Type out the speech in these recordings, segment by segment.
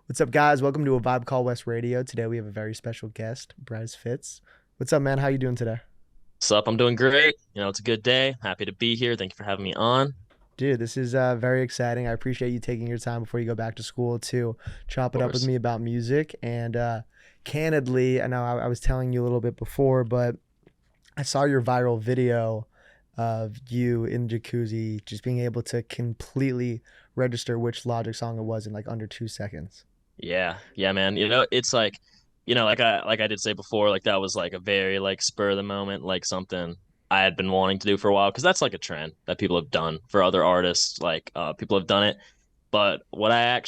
What's up, guys? Welcome to a Vibe Call West Radio. Today we have a very special guest, Bryce Fitts. What's up, man? How you doing today? What's up? I'm doing great. It's a good day. Happy to be here. Thank you for having me on. Dude, this is very exciting. I appreciate you taking your time before you go back to school to chop Of it up with course. me about music. And candidly, I know I was telling you a little bit before, but I saw your viral video of you in the jacuzzi just being able to completely register which Logic song it was in like under 2 seconds. Yeah. Yeah, man. It's like, like I did say before, like that was like a very like spur of the moment, like something I had been wanting to do for a while because that's like a trend that people have done for other artists. Like people have done it. But I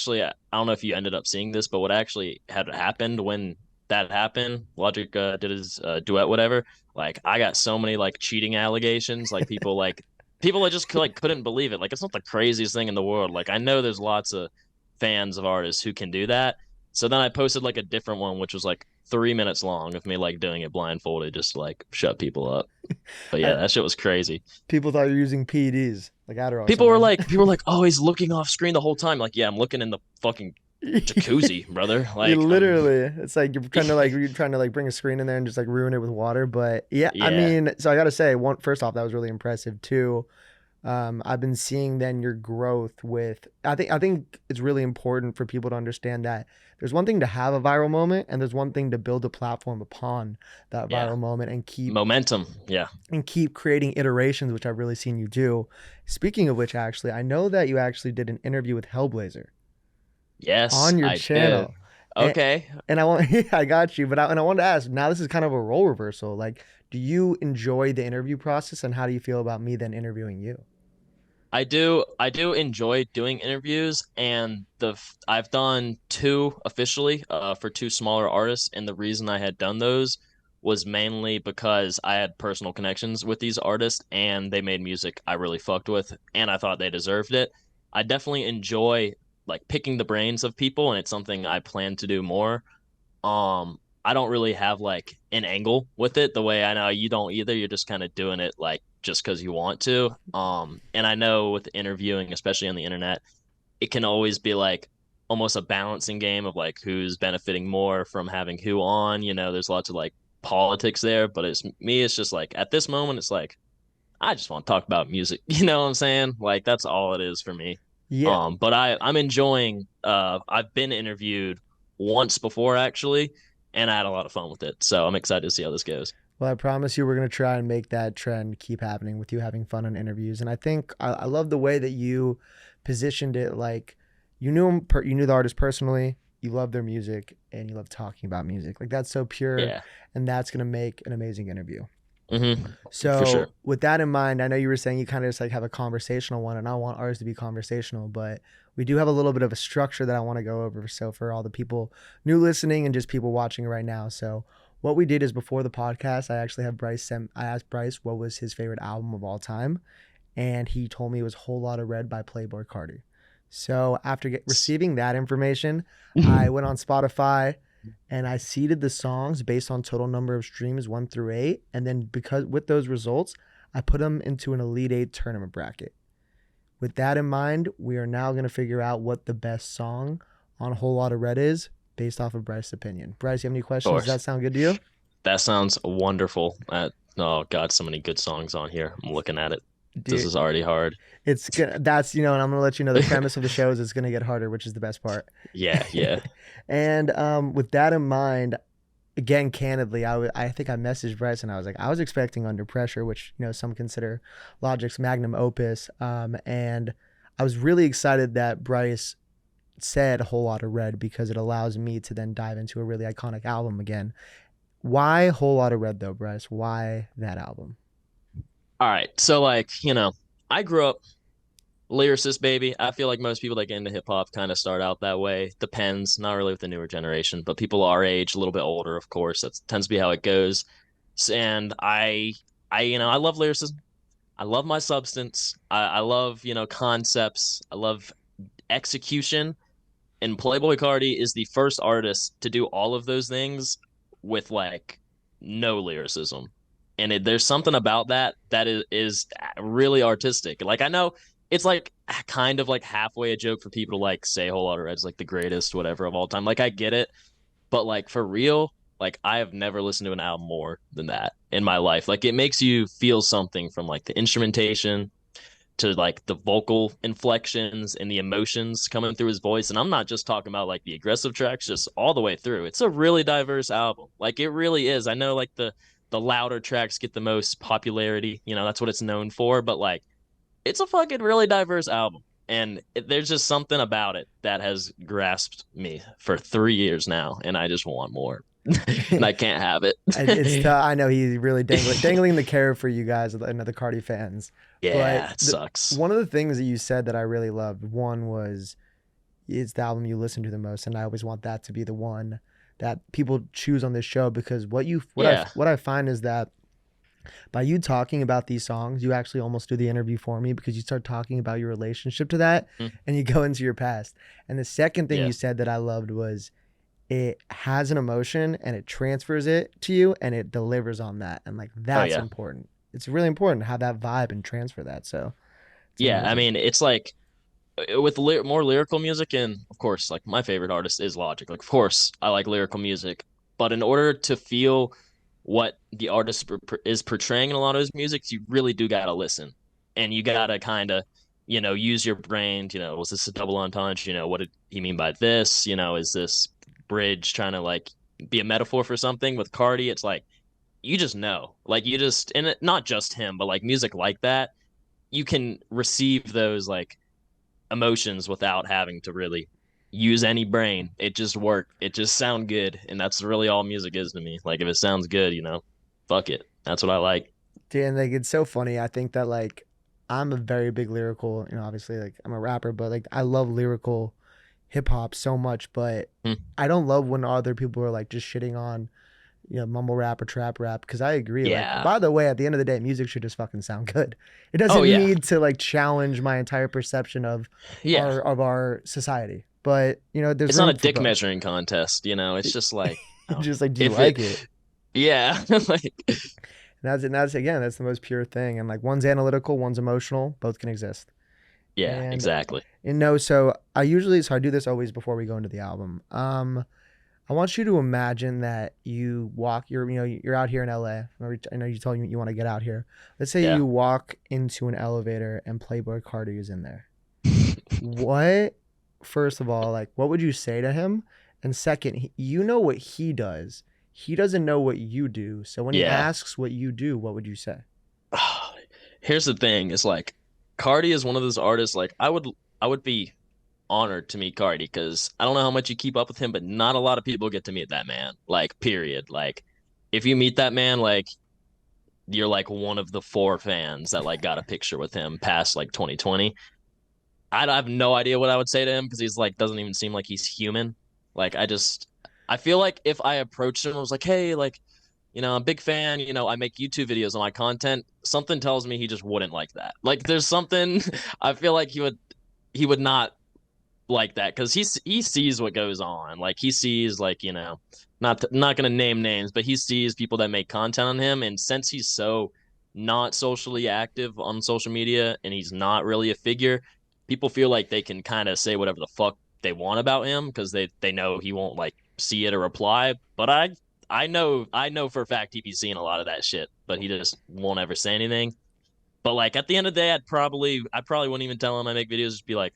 don't know if you ended up seeing this, but what actually had happened when that happened, Logic did his duet, whatever. Like I got so many like cheating allegations, people that just like couldn't believe it. Like it's not the craziest thing in the world. Like I know there's lots of fans of artists who can do that. So then I posted like a different one, which was like 3 minutes long of me like doing it blindfolded, just to, like shut people up. But yeah, I, that shit was crazy. People thought you were using PEDs, like Adderall or something, People were like, oh, he's looking off screen the whole time. Like, yeah, I'm looking in the fucking right? jacuzzi, brother. You Like, I'm, literally, it's like you're trying to like bring a screen in there and just like ruin it with water. But yeah, I yeah, mean, so I gotta say, one first off, that was really impressive too. I've been seeing then your growth with. I think it's really important for people to understand that there's one thing to have a viral moment, and there's one thing to build a platform upon that yeah, viral moment and momentum. Yeah, keep creating iterations, which I've really seen you do. Speaking of which, actually, I know that you actually did an interview with Hellblazer yes, on your I did. channel. And, Okay. and I want, yeah, I got you, and I wanted to ask. Now this is kind of a role reversal. Like, do you enjoy the interview process, and how do you feel about me then interviewing you? I do enjoy doing interviews, and I've done two officially for two smaller artists, and the reason I had done those was mainly because I had personal connections with these artists and they made music I really fucked with and I thought they deserved it. I definitely enjoy like picking the brains of people, and it's something I plan to do more. I don't really have like an angle with it the way I know you don't either. You're just kind of doing it like just because you want to. And I know with interviewing, especially on the internet, it can always be like almost a balancing game of like who's benefiting more from having who on. There's lots of like politics there, but it's just like at this moment, it's like I just want to talk about music. You know what I'm saying? Like that's all it is for me. Yeah. But I'm enjoying I've been interviewed once before actually, and I had a lot of fun with it. So I'm excited to see how this goes. Well, I promise you, we're gonna try and make that trend keep happening with you having fun on interviews. And I think I love the way that you positioned it. Like, you knew the artist personally, you love their music, and you love talking about music. Like that's so pure, Yeah. and that's gonna make an amazing interview. For sure. So, with that in mind, I know you were saying you kind of just like have a conversational one, and I want ours to be conversational, but we do have a little bit of a structure that I want to go over. So, for all the people new listening and just people watching right now, so what we did is before the podcast, I asked Bryce what was his favorite album of all time, and he told me it was Whole Lotta Red by Playboy Cardi. So, after receiving that information, I went on Spotify and I seeded the songs based on total number of streams 1 through 8, and then because with those results, I put them into an Elite Eight tournament bracket. With that in mind, we are now going to figure out what the best song on a Whole Lot of Red is based off of Bryce's opinion. Bryce, you have any Of questions? Does that course. sound good to you? That sounds wonderful. Oh God, so many good songs on here. I'm looking at it. This Dude, is already hard. it's gonna that's and I'm gonna let you know the premise of the show is it's gonna get harder, which is the best part. Yeah, yeah. And with that in mind, again, candidly, I think I messaged Bryce and I was like, I was expecting Under Pressure, which some consider Logic's magnum opus, and I was really excited that Bryce said a Whole Lot of Red because it allows me to then dive into a really iconic album again. Why Whole Lot of Red though, Bryce? Why that album? All right. So like, I grew up lyricist baby. I feel like most people that get into hip hop kind of start out that way. Depends, not really with the newer generation, but people our age, a little bit older, of course. That tends to be how it goes. And I love lyricism. I love my substance. I love, concepts. I love execution. And Playboy Cardi is the first artist to do all of those things with like no lyricism. And there's something about that that is really artistic. Like I know it's like kind of like halfway a joke for people to like say Whole Lotta Red's like the greatest whatever of all time. Like I get it, but like for real, like I have never listened to an album more than that in my life. Like it makes you feel something from like the instrumentation to like the vocal inflections and the emotions coming through his voice. And I'm not just talking about like the aggressive tracks, just all the way through. It's a really diverse album. Like it really is. I know like the louder tracks get the most popularity, that's what it's known for, but like it's a fucking really diverse album. And there's just something about it that has grasped me for 3 years now, and I just want more, and I can't have It's it. tough. I know he's really dangling the carrot for you guys and the Cardi fans. But Yeah, it sucks. one of the things that you said that I really loved, one was it's the album you listen to the most, and I always want that to be the one that people choose on this show because Yeah. what I find is that by you talking about these songs, you actually almost do the interview for me because you start talking about your relationship to that Mm, and you go into your past. And the second thing yeah. you said that I loved was it has an emotion and it transfers it to you and it delivers on that. And like Oh that's yeah. important. It's really important to have that vibe and transfer that. So it's Yeah, I amazing. mean, it's like with more lyrical music, and of course, like my favorite artist is Logic. Like, of course, I like lyrical music, but in order to feel what the artist is portraying in a lot of his music, you really do gotta listen, and you gotta kind of, use your brain. Was this a double entendre? What did he mean by this? Is this bridge trying to like be a metaphor for something? With Cardi, it's like you just know, like you just, and not just him, but like music like that, you can receive those like emotions without having to really use any brain. It just worked. It just sound good, and that's really all music is to me. Like if it sounds good, fuck it. That's what I like. Dan, like it's so funny. I think that like I'm a very big lyrical, obviously like I'm a rapper, but like I love lyrical hip hop so much, but Hmm. I don't love when other people are like just shitting on mumble rap or trap rap because I agree. Like, Yeah. by the way, at the end of the day, music should just fucking sound good. It Oh doesn't yeah. need to like challenge my entire perception of Yeah. our society. But there's It's not a room for dick both. measuring contest. It's just like, Just like, do you if like it, it? yeah, like, And that's again, that's the most pure thing. And like one's analytical, one's emotional. Both can exist. yeah, And exactly. so I do this always before we go into the album. I want you to imagine that you're out here in LA. I know you told me you want to get out here. Let's say Yeah. you walk into an elevator and Playboy Cardi is in there. What, first of all, like what would you say to him? And second, you know what he does. He doesn't know what you do. So when he Yeah. asks what you do, what would you say? Here's the thing: is like, Cardi is one of those artists. Like, I would be honored to meet Cardi because I don't know how much you keep up with him, but not a lot of people get to meet that man. Like, period. Like, if you meet that man, like you're like one of the four fans that like got a picture with him past like 2020. I have no idea what I would say to him because he's like doesn't even seem like he's human. Like I feel like if I approached him and was like, hey, like, I'm a big fan, I make YouTube videos on my content, something tells me he just wouldn't like that. Like there's something I feel like he would not like that because he sees what goes on. Like he sees like not gonna name names, but he sees people that make content on him, and since he's so not socially active on social media and he's not really a figure, people feel like they can kind of say whatever the fuck they want about him because they know he won't like see it or reply. But I know for a fact he'd be seeing a lot of that shit, but he just won't ever say anything. But like at the end of the day, I probably wouldn't even tell him I make videos. Just be like,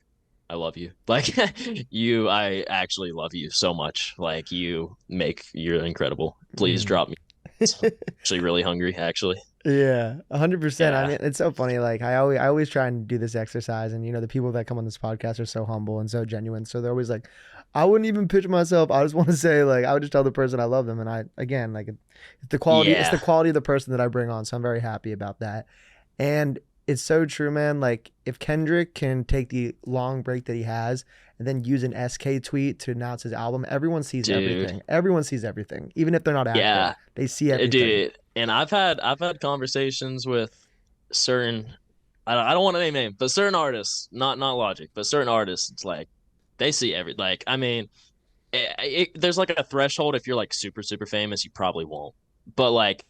I love you. Like I actually love you so much. Like you're incredible. Please Mm. drop me. I'm actually really hungry. Actually, Yeah, 100%. I yeah, mean, it's so funny. Like I always try and do this exercise, and the people that come on this podcast are so humble and so genuine. So they're always like, I wouldn't even pitch myself. I just want to say, like, I would just tell the person I love them, and I again, like, it's the quality. It's the yeah, quality of the person that I bring on. So I'm very happy about that. And it's so true, man. Like, if Kendrick can take the long break that he has and then use an SK tweet to announce his album, everyone sees dude, everything. Everyone sees everything, even if they're not active. yeah, They see everything. dude. And I've had conversations with certain. I don't want to name names, but certain artists, not Logic, but certain artists. It's like they see like I mean, there's like a threshold. If you're like super super famous, you probably won't. But like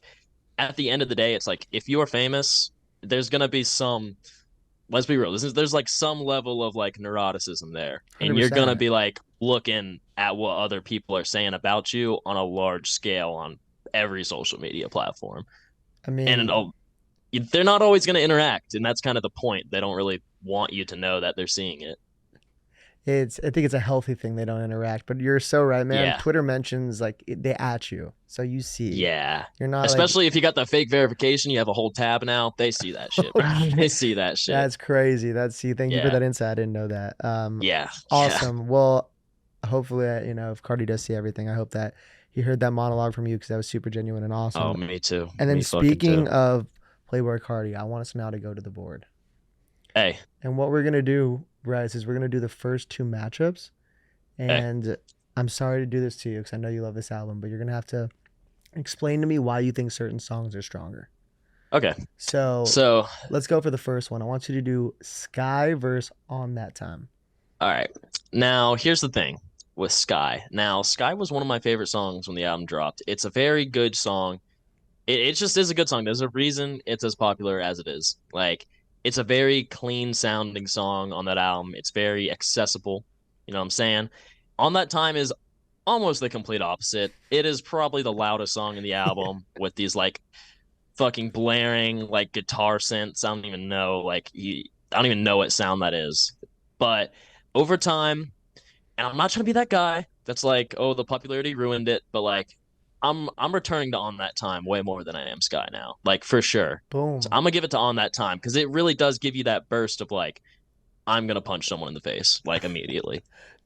at the end of the day, it's like if you're famous, there's gonna be some. let's be real. There's like some level of like neuroticism there, and you're gonna 100%. be like looking at what other people are saying about you on a large scale on every social media platform, I and mean, they're not always gonna interact, and that's kind of the point. They don't really want you to know that they're seeing it. I think it's a healthy thing they don't interact, but you're so right, man. Yeah, Twitter mentions like they at you, so you see. yeah. You're not like, Especially if you got the fake verification, you have a whole tab now. They see that shit, oh, bro. They see that shit. that's crazy. That's see. Thank you for Yeah, that insight. I didn't know that. yeah, yeah. Awesome. Well, hopefully, if Cardi does see everything, I hope that he heard that monologue from you because that was super genuine and Oh, awesome. me too. And then Me fucking speaking too. of Playboy Cardi, I want us now to go to the board. Hey, And what we're gonna do, Bryce, is we're gonna do the first two matchups. hey. And I'm sorry to do this to you because I know you love this album, but you're gonna have to explain to me why you think certain songs are stronger. Okay. So So, let's go for the first one. I want you to do Sky verse On That Time. all right. Now, here's the thing with Sky. Now, Sky was one of my favorite songs when the album dropped. It's a very good song. It just is a good song. There's a reason it's as popular as it is. Like, it's a very clean sounding song on that album. It's very accessible. You know what I'm saying? On That Time is almost the complete opposite. It is probably the loudest song in the album with these like fucking blaring like guitar synths. I don't even know what sound that is. But over time, and I'm not trying to be that guy that's like, oh, the popularity ruined it, but like I'm returning to On That Time way more than I am Sky now. Like for sure. So Boom. I'm gonna give it to On That Time because it really does give you that burst of like, I'm gonna punch someone in the face, like immediately.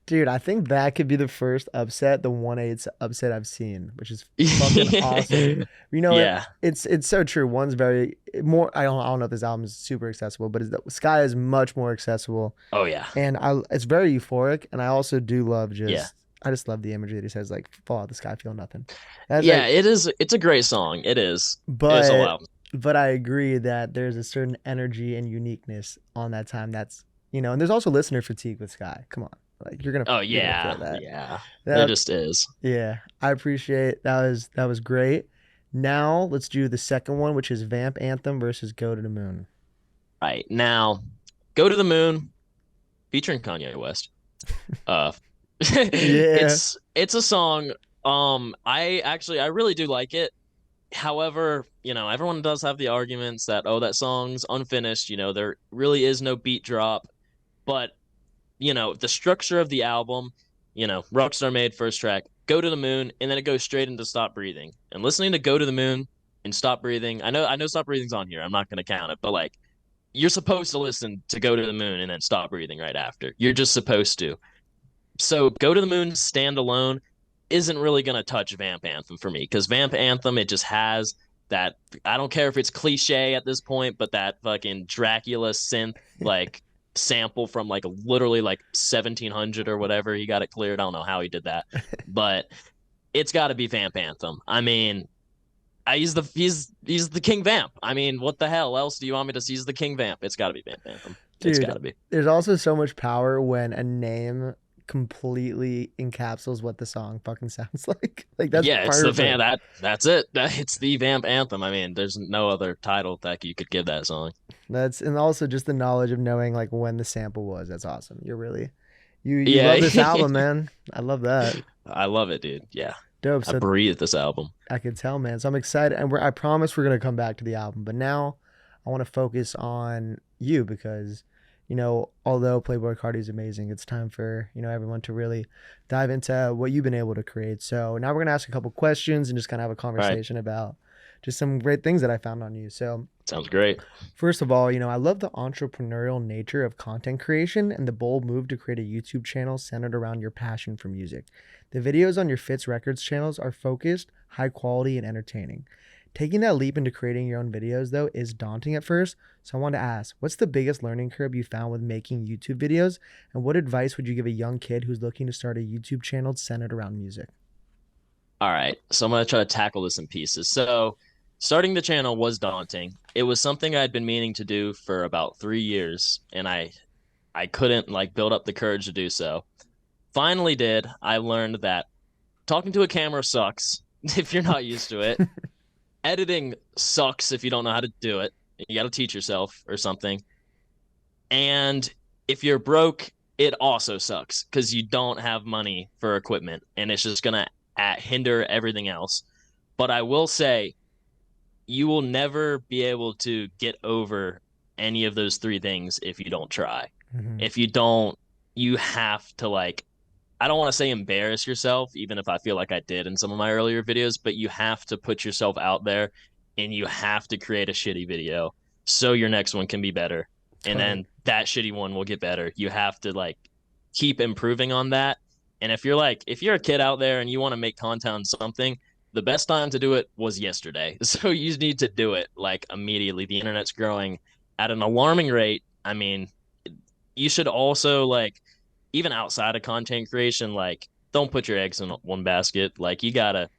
Dude, I think that could be the first upset, the 1/8 upset I've seen, which is fucking awesome. You know what? Yeah. It's so true. One's very more. I don't know if this album is super accessible, but Sky is much more accessible, Oh yeah. and it's very euphoric. And I also do love Yeah. I just love the imagery that he says like fall out the sky, feel nothing. That's Yeah, like, it is. It's a great song. It is. It is a but loud. I agree that there's a certain energy and uniqueness on that time. And there's also listener fatigue with Sky. Come on, like Oh you're gonna feel yeah, that. yeah. There That just is. Yeah, I appreciate that was great. Now let's do the second one, which is Vamp Anthem versus Go to the Moon. Right now, "Go to the Moon" featuring Kanye West. Uh, Yeah. it's a song. I really do like it. However, everyone does have the arguments that that song's unfinished. There really is no beat drop, but the structure of the album, Rockstar made first track, Go to the Moon, and then it goes straight into Stop Breathing. And listening to Go to the Moon and Stop Breathing, I know Stop Breathing's on here. I'm not gonna count it, but like you're supposed to listen to Go to the Moon and then Stop Breathing right after. You're just supposed to. So Go to the Moon standalone isn't really gonna touch Vamp Anthem for me because Vamp Anthem it just has that. I don't care if it's cliche at this point, but that fucking Dracula synth like sample from like literally like 1700 or whatever he got it cleared. I don't know how he did that, but it's got to be Vamp Anthem. I mean, he's the King Vamp. I mean, what the hell else do you want me to see? He's the King Vamp. It's got to be Vamp Anthem. It's got Dude, to be. there's also so much power when a name completely encapsulates what the song fucking sounds like. Like that's Yeah, it's the Vamp. perfect. That's it. It's the Vamp Anthem. I mean, there's no other title that you could give that song. And also just the knowledge of knowing like when the sample was. That's awesome. You Yeah, love this album, man. I love that. I love it, dude. Yeah, Dope. I So breathe this album. I can tell, man. So I'm excited, and I promise we're gonna come back to the album. But now, I want to focus on you because, although Playboy Cardi is amazing, it's time for everyone to really dive into what you've been able to create. So now we're gonna ask a couple questions and just kind of have a All right, conversation about just some great things that I found on you. So sounds great. first of all, I love the entrepreneurial nature of content creation and the bold move to create a YouTube channel centered around your passion for music. The videos on your Fitz Records channels are focused, high quality, and entertaining. Taking that leap into creating your own videos, though, is daunting at first. So I wanted to ask, what's the biggest learning curve you found with making YouTube videos? And what advice would you give a young kid who's looking to start a YouTube channel centered around music? All right, so I'm gonna try to tackle this in pieces. So, starting the channel was daunting. It was something I'd been meaning to do for about 3 years, and I couldn't like build up the courage to do so. Finally did. I learned that talking to a camera sucks if you're not used to it. Editing sucks if you don't know how to do it. You got to teach yourself or something. And if you're broke, it also sucks because you don't have money for equipment and it's just going to hinder everything else. But I will say, you will never be able to get over any of those three things if you don't try. Hmm. If you don't, you have to like, I don't want to say embarrass yourself, even if I feel like I did in some of my earlier videos, but you have to put yourself out there and you have to create a shitty video so your next one can be better. And Totally. then that shitty one will get better. You have to like keep improving on that. And if you're a kid out there and you want to make content on something, the best time to do it was yesterday. So you need to do it like immediately. The internet's growing at an alarming rate. I mean, you should also like even outside of content creation, like don't put your eggs in one basket. Like you gotta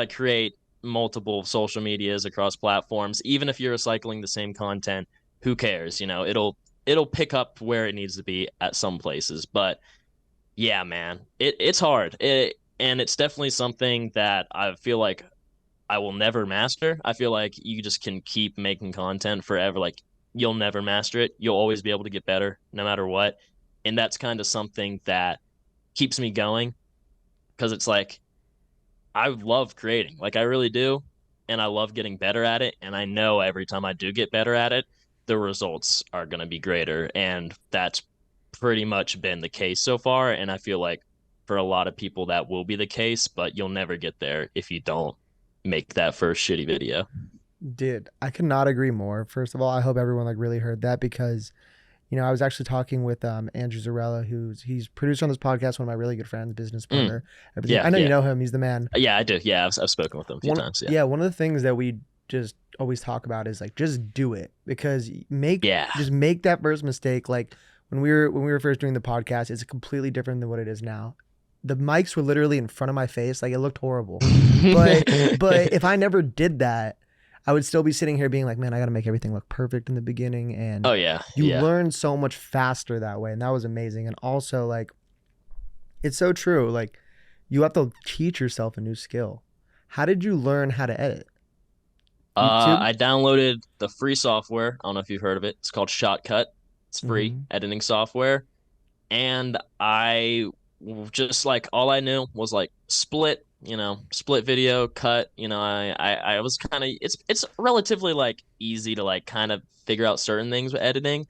create multiple social medias across platforms. Even if you're recycling the same content, who cares? It'll pick up where it needs to be at some places. But yeah, man, it's hard. And it's definitely something that I feel like I will never master. I feel like you just can keep making content forever. Like you'll never master it. You'll always be able to get better no matter what. And that's kind of something that keeps me going because it's like I love creating. Like I really do. And I love getting better at it. And I know every time I do get better at it, the results are going to be greater. And that's pretty much been the case so far. And I feel like for a lot of people, that will be the case, but you'll never get there if you don't make that first shitty video. Dude, I could not agree more. First of all, I hope everyone like really heard that because I was actually talking with Andrew Zarella, he's producer on this podcast, one of my really good friends, business Mm, partner, everything. yeah, I know you yeah. know him. He's the man. Yeah, I do. Yeah, I've spoken with them a few One times. Yeah. Yeah, one of the things that we just always talk about is like just do it because make Yeah. just make that first mistake. Like when we were first doing the podcast, it's completely different than what it is now. The mics were literally in front of my face, like it looked horrible. But if I never did that, I would still be sitting here being like, man, I got to make everything look perfect in the beginning, and Oh yeah, you yeah. learn so much faster that way, and that was amazing. And also, like, it's so true. Like, you have to teach yourself a new skill. How did you learn how to edit? YouTube? I downloaded the free software. I don't know if you've heard of it. It's called Shotcut. It's free Hmm. editing software. And I just like all I knew was like split video, cut. I was kind of it's relatively like easy to like kind of figure out certain things with editing.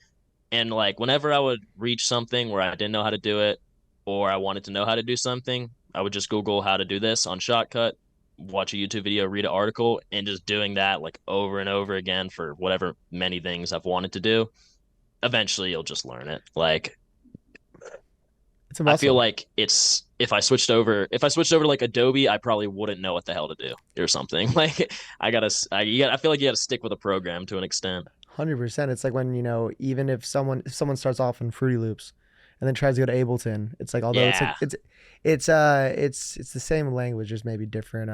And like whenever I would reach something where I didn't know how to do it or I wanted to know how to do something, I would just Google how to do this on Shotcut, watch a YouTube video, read an article, and just doing that like over and over again for whatever many things I've wanted to do. Eventually you'll just learn it. Like It's a I feel muscle. like it's if I switched over to like Adobe, I probably wouldn't know what the hell to do or something. Like I feel like you gotta stick with a program to an extent. 100%. It's like when, even if someone starts off in Fruity Loops and then tries to go to Ableton, it's like although it's like Yeah. it's the same language, just maybe different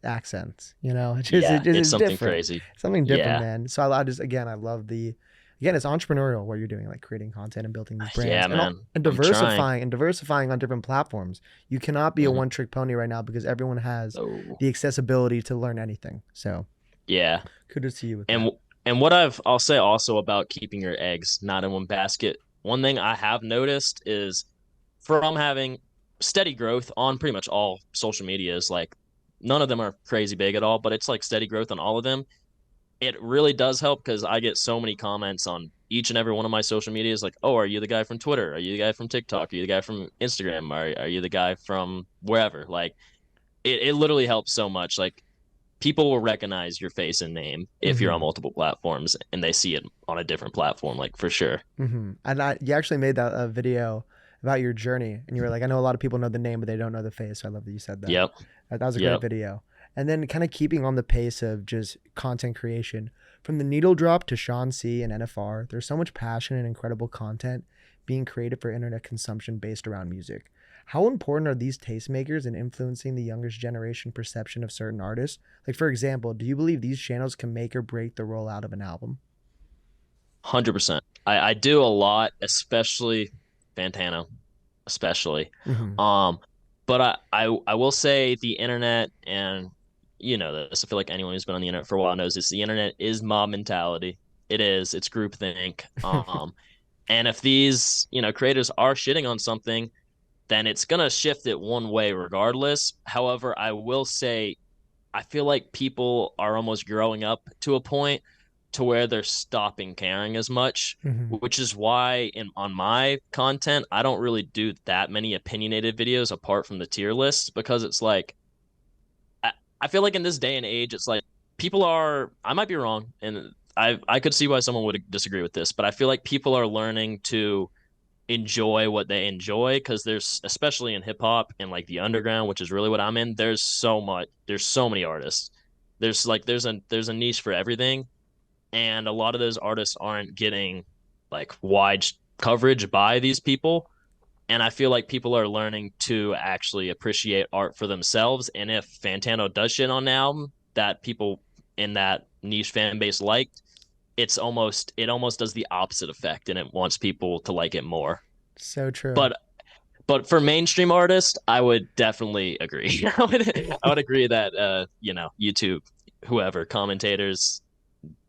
accents, It's just Yeah. It's it's something different. crazy. Something different, Yeah. man. So I just again I love the again it's entrepreneurial what you're doing, like creating content and building these brands Yeah, and man. and I'm trying. diversifying on different platforms. You cannot be a Mhm. one trick pony right now because everyone has Oh. the accessibility to learn anything. So Yeah. kudos to you with that. And and what I'll say also about keeping your eggs not in one basket. One thing I have noticed is from having steady growth on pretty much all social medias, like none of them are crazy big at all, but it's like steady growth on all of them. It really does help because I get so many comments on each and every one of my social medias like, oh, are you the guy from Twitter? Are you the guy from TikTok? Are you the guy from Instagram? Are you the guy from wherever? Like it literally helps so much. Like people will recognize your face and name if you're on Hmm. multiple platforms and they see it on a different platform, like for sure. And you actually made that a video about your journey, and you were like, I know a lot of people know the name, but they don't know the face. So I love that you said that. Yep. That was a great Yep. video. And then kind of keeping on the pace of just content creation, from the needle drop to Sean C and NFR, there's so much passion and incredible content being created for internet consumption based around music. How important are these tastemakers in influencing the youngest generation perception of certain artists? Like, for example, do you believe these channels can make or break the rollout of an album? 100%. I do a lot, especially Fantano, especially. Hmm. Um, but I will say the internet, and you know this. I feel like anyone who's been on the internet for a while knows this. The internet is mob mentality. It is. It's groupthink. And if these, creators are shitting on something, then it's going to shift it one way regardless. However, I will say I feel like people are almost growing up to a point to where they're stopping caring as much, Hmm. which is why in on my content, I don't really do that many opinionated videos apart from the tier list because it's like I, I feel like in this day and age, it's like people are I might be wrong and I could see why someone would disagree with this, but I feel like people are learning to enjoy what they enjoy because there's especially in hip hop and like the underground, which is really what I'm in, there's so many artists. There's a niche for everything, and a lot of those artists aren't getting like wide coverage by these people. And I feel like people are learning to actually appreciate art for themselves. And if Fantano does shit on an album that people in that niche fan base liked, it almost does the opposite effect and it wants people to like it more. So true. But for mainstream artists, I would definitely agree. I would agree that YouTube, whoever commentators,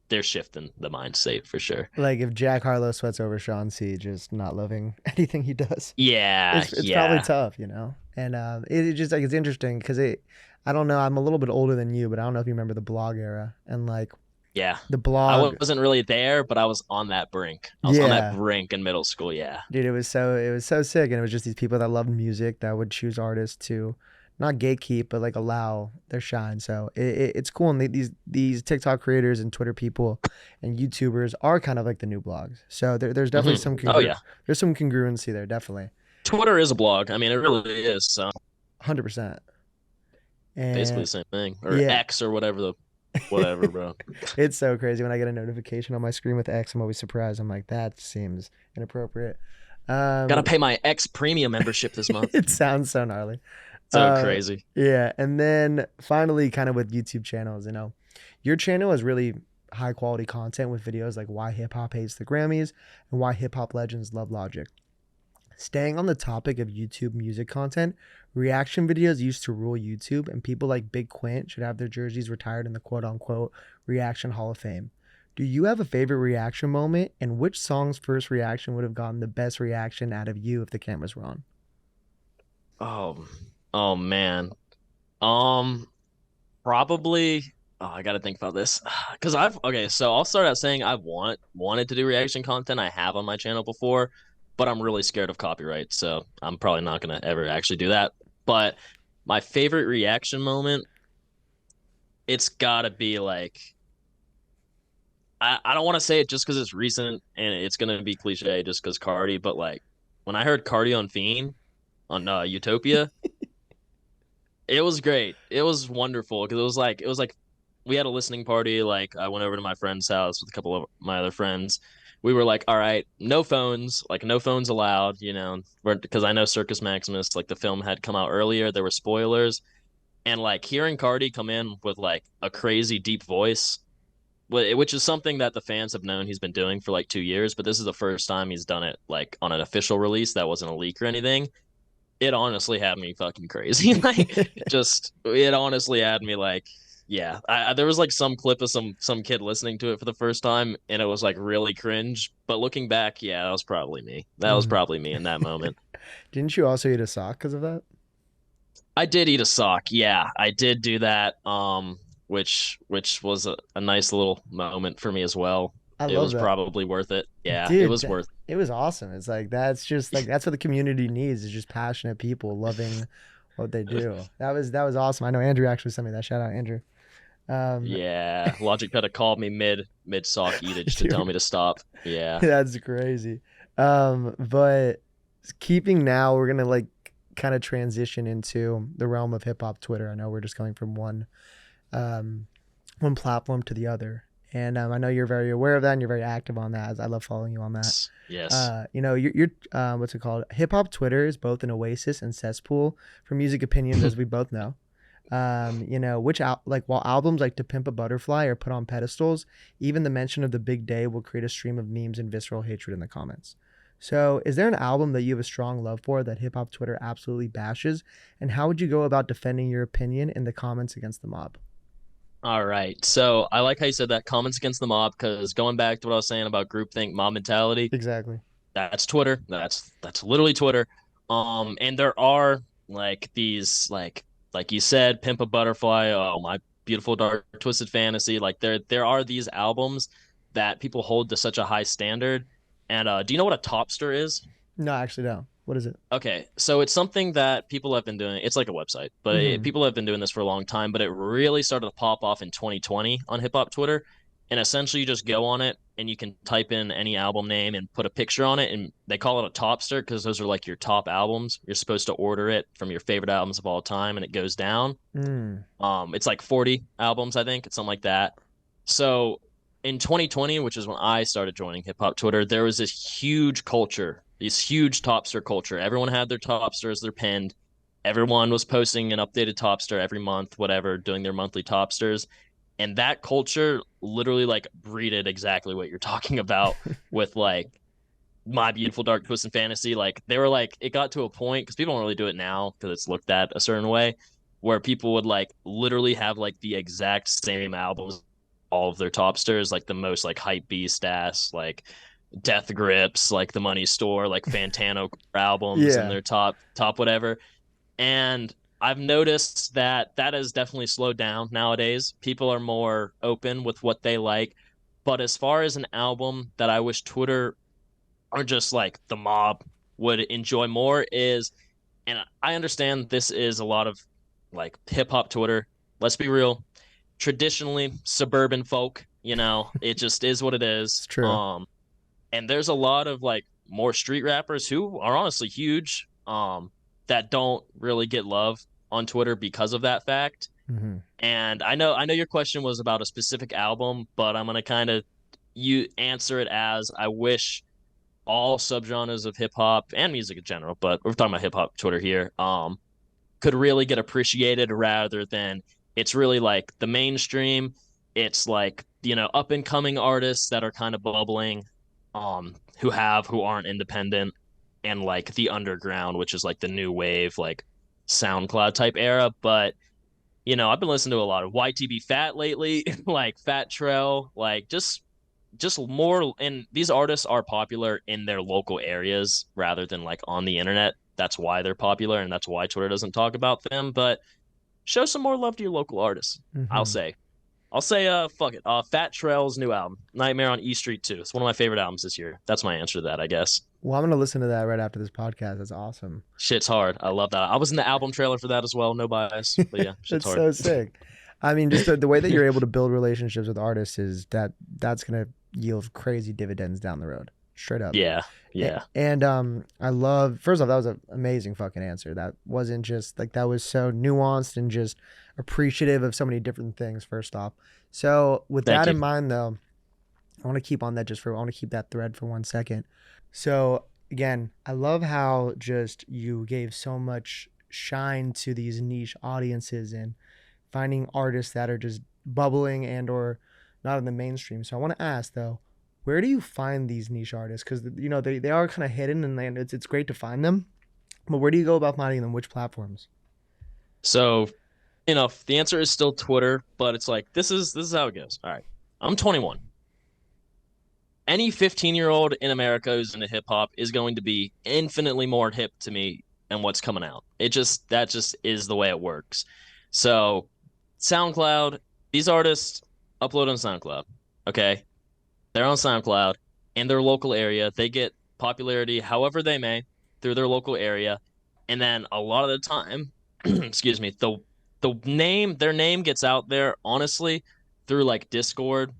they're shifting the mind state for sure. Like if Jack Harlow sweats over Sean C, just not loving anything he does. Yeah, It's probably yeah, tough, And it just like it's interesting because I don't know, I'm a little bit older than you, but I don't know if you remember the blog era and like yeah. the I blog. wasn't really there, but I was on that brink. I was on that Yeah, brink in middle school. Yeah, dude, it was so sick, and it was just these people that loved music that would choose artists to not gatekeep, but like allow their shine. So it's cool, and these TikTok creators and Twitter people and YouTubers are kind of like the new blogs. So there's definitely Oh yeah. there's some congruency there, definitely, Twitter is a blog. I mean, it really is. So 100%. basically the And same thing, or yeah, X or whatever, bro. it's so crazy when I get a notification on my screen with X. I'm always surprised. I'm like, that seems inappropriate. Got to Um, pay my X premium membership this month. it sounds so gnarly. So Uh, crazy. yeah, and then finally, kind of with YouTube channels, your channel has really high quality content with videos like why hip hop hates the Grammys and why hip hop legends love Logic. Staying on the topic of YouTube music content, reaction videos used to rule YouTube, and people like Big Quint should have their jerseys retired in the quote unquote reaction Hall of Fame. Do you have a favorite reaction moment, and which song's first reaction would have gotten the best reaction out of you if the cameras were on? Oh, oh man. Um, Probably. Oh, I gotta think about this because I've okay. So I'll start out saying I've wanted to do reaction content. I have on my channel before, but I'm really scared of copyright, so I'm probably not gonna ever actually do that. But my favorite reaction moment, it's gotta be like I don't want to say it just because it's recent and it's gonna be cliche just because Cardi, but like when I heard Cardi on Fiend on Utopia, it was great. It was wonderful because it was like we had a listening party. Like I went over to my friend's house with a couple of my other friends. We were like, all right, no phones, like no phones allowed, because I know Circus Maximus, like the film had come out earlier. There were spoilers, and like hearing Cardi come in with like a crazy deep voice, which is something that the fans have known he's been doing for like 2 years, but this is the first time he's done it like on an official release that wasn't a leak or anything. It honestly had me fucking crazy. Like, just it honestly had me like, yeah. There was like some clip of some kid listening to it for the first time, and it was like really cringe. But looking back, yeah, that was probably me. That was Mhm. probably me in that moment. Didn't you also eat a sock because of that? I did eat a sock. Yeah, I did do that. Which was a nice little moment for me as well. I It love was that. probably worth it. Yeah, it Dude, was worth it was awesome. It's like that's just like that's what the community needs is just passionate people loving what they it. do. That was awesome. I know Andrew actually sent me that. Shout out Andrew. Um, Yeah, Logic had to call me mid sock eatage to tell dude, me to stop. Yeah. that's crazy. But keeping now, we're gonna like kind of transition into the realm of hip hop Twitter. I know we're just going from um, one platform to the other. And I know you're very aware of that, and you're very active on that. As I love following you on that. Yes. You're what's it called? Hip hop Twitter is both an oasis and cesspool for music opinions, as we both know. Like while albums like To Pimp a Butterfly are put on pedestals, even the mention of the big day will create a stream of memes and visceral hatred in the comments. So, is there an album that you have a strong love for that hip hop Twitter absolutely bashes? And how would you go about defending your opinion in the comments against the mob? All right. So I like how you said that comments against the mob because going back to what I was saying about groupthink mob mentality, Exactly. That's Twitter. That's literally Twitter. And there are like these like you said, Pimp a Butterfly, oh my beautiful dark twisted fantasy. Like there are these albums that people hold to such a high standard. And do you know what a topster is? No, I actually don't. What is it? Okay, so it's something that people have been doing. It's like a website, but Mm-hmm. people have been doing this for a long time. But it really started to pop off in 2020 on hip hop Twitter. And essentially, you just go on it and you can type in any album name and put a picture on it. And they call it a topster because those are like your top albums. You're supposed to order it from your favorite albums of all time, and it goes down. Mm. It's like 40 albums, I think. It's something like that. So in 2020, which is when I started joining hip hop Twitter, there was this huge culture, this huge topster culture. Everyone had their topsters, they're pinned. Everyone was posting an updated topster every month, whatever, doing their monthly topsters. And that culture literally like breeded exactly what you're talking about with like my beautiful dark twisted fantasy. Like they were like it got to a point because people don't really do it now because it's looked at a certain way where people would like literally have like the exact same albums, all of their topsters, like the most like hype beast ass, like Death Grips, like the Money Store, like Fantano albums and Yeah. their top whatever. And I've noticed that that has definitely slowed down nowadays. People are more open with what they like. But as far as an album that I wish Twitter or just like the mob would enjoy more is, and I understand this is a lot of like hip hop Twitter. Let's be real, traditionally suburban folk, it just is what it It's is. true. And there's a lot of like more street rappers who are honestly huge, that don't really get love on Twitter because of that fact. Mm-hmm. And I know your question was about a specific album, but I'm gonna kind of you answer it as I wish all subgenres of hip hop and music in general, but we're talking about hip hop Twitter here, could really get appreciated rather than it's really like the mainstream. It's like, up and coming artists that are kind of bubbling, who aren't independent, and like the underground, which is like the new wave, like SoundCloud type era. But I've been listening to a lot of YTB Fat lately, like Fat Trail, like just more, and these artists are popular in their local areas rather than like on the internet. That's why they're popular and that's why Twitter doesn't talk about them. But show some more love to your local artists. i'll Mm-hmm. say I'll say fuck it, Fat Trail's new album, Nightmare on E Street 2. It's one of my favorite albums this year. That's my answer to that, I guess. Well, I'm gonna listen to that right after this podcast. That's awesome. Shit's hard. I love that. I was in the album trailer for that as well. No bias, but yeah, shit's That's hard. so sick. I mean, just the way that you're able to build relationships with artists is that's gonna yield crazy dividends down the road. Straight up. Yeah, yeah. And I love, first off, that was an amazing fucking answer. That wasn't just like, that was so nuanced and just appreciative of so many different things, first off. So with Thank that you. in mind though, I want to keep on that I want to keep that thread for 1 second. So again, I love how just you gave so much shine to these niche audiences and finding artists that are just bubbling and or not in the mainstream. So I want to ask though, where do you find these niche artists? Because they are kind of hidden and it's great to find them. But where do you go about finding them? Which platforms? So, the answer is still Twitter, but it's like this is how it goes. All right. I'm 21. Any 15-year-old in America who's into hip hop is going to be infinitely more hip to me and what's coming out. That just is the way it works. So, SoundCloud, these artists upload on SoundCloud. Okay. They're on SoundCloud in their local area. They get popularity however they may through their local area. And then a lot of the time, excuse me, their name gets out there honestly through like Discord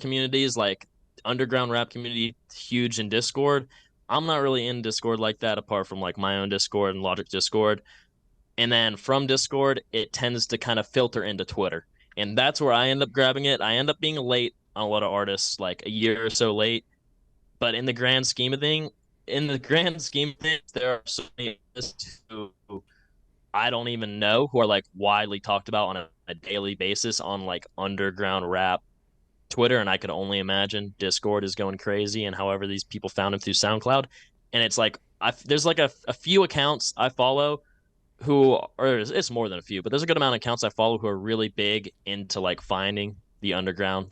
communities, like underground rap community, huge in Discord. I'm not really in Discord like that apart from like my own Discord and Logic Discord. And then from Discord, it tends to kind of filter into Twitter. And that's where I end up grabbing it. I end up being late on a lot of artists, like a year or so late. But in the grand scheme of things, there are so many artists who I don't even know who are like widely talked about on a daily basis on like underground rap Twitter. And I could only imagine Discord is going crazy and however these people found him through SoundCloud. And it's like, there's like a few accounts I follow or it's more than a few, but there's a good amount of accounts I follow who are really big into like finding the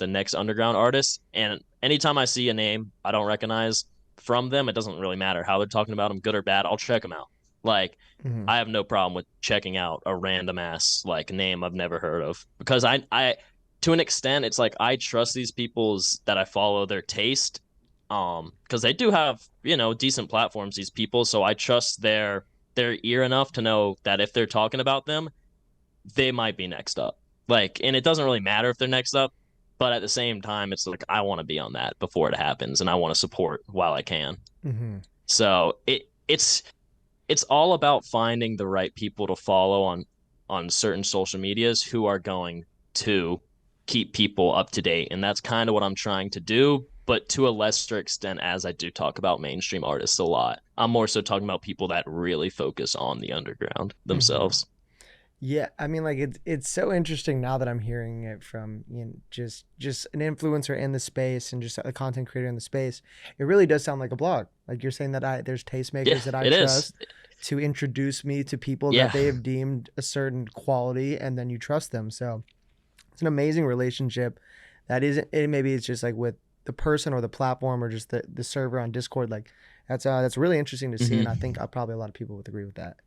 next underground artist. And anytime I see a name I don't recognize, from them, it doesn't really matter how they're talking about them, good or bad. I'll check them out. Like, Hmm. I have no problem with checking out a random ass like name I've never heard of because I to an extent it's like I trust these people's that I follow their taste because they do have decent platforms, these people, so I trust their ear enough to know that if they're talking about them, they might be next up. Like, and it doesn't really matter if they're next up, but at the same time, it's like I want to be on that before it happens, and I want to support while I can. Hmm. So it's all about finding the right people to follow on certain social medias who are going to keep people up to date, and that's kind of what I'm trying to do, but to a lesser extent as I do talk about mainstream artists a lot. I'm more so talking about people that really focus on the underground Hmm. themselves. Yeah, I mean, like it's so interesting now that I'm hearing it from just an influencer in the space and just a content creator in the space. It really does sound like a blog. Like you're saying that there's Yeah, tastemakers that I it is. trust to introduce me to people that Yeah. they have deemed a certain quality, and then you trust them. So it's an amazing relationship. That isn't. Maybe it's just like with the person or the platform or just the server on Discord. Like that's really interesting to see, and I Hmm. think probably a lot of people would agree with that.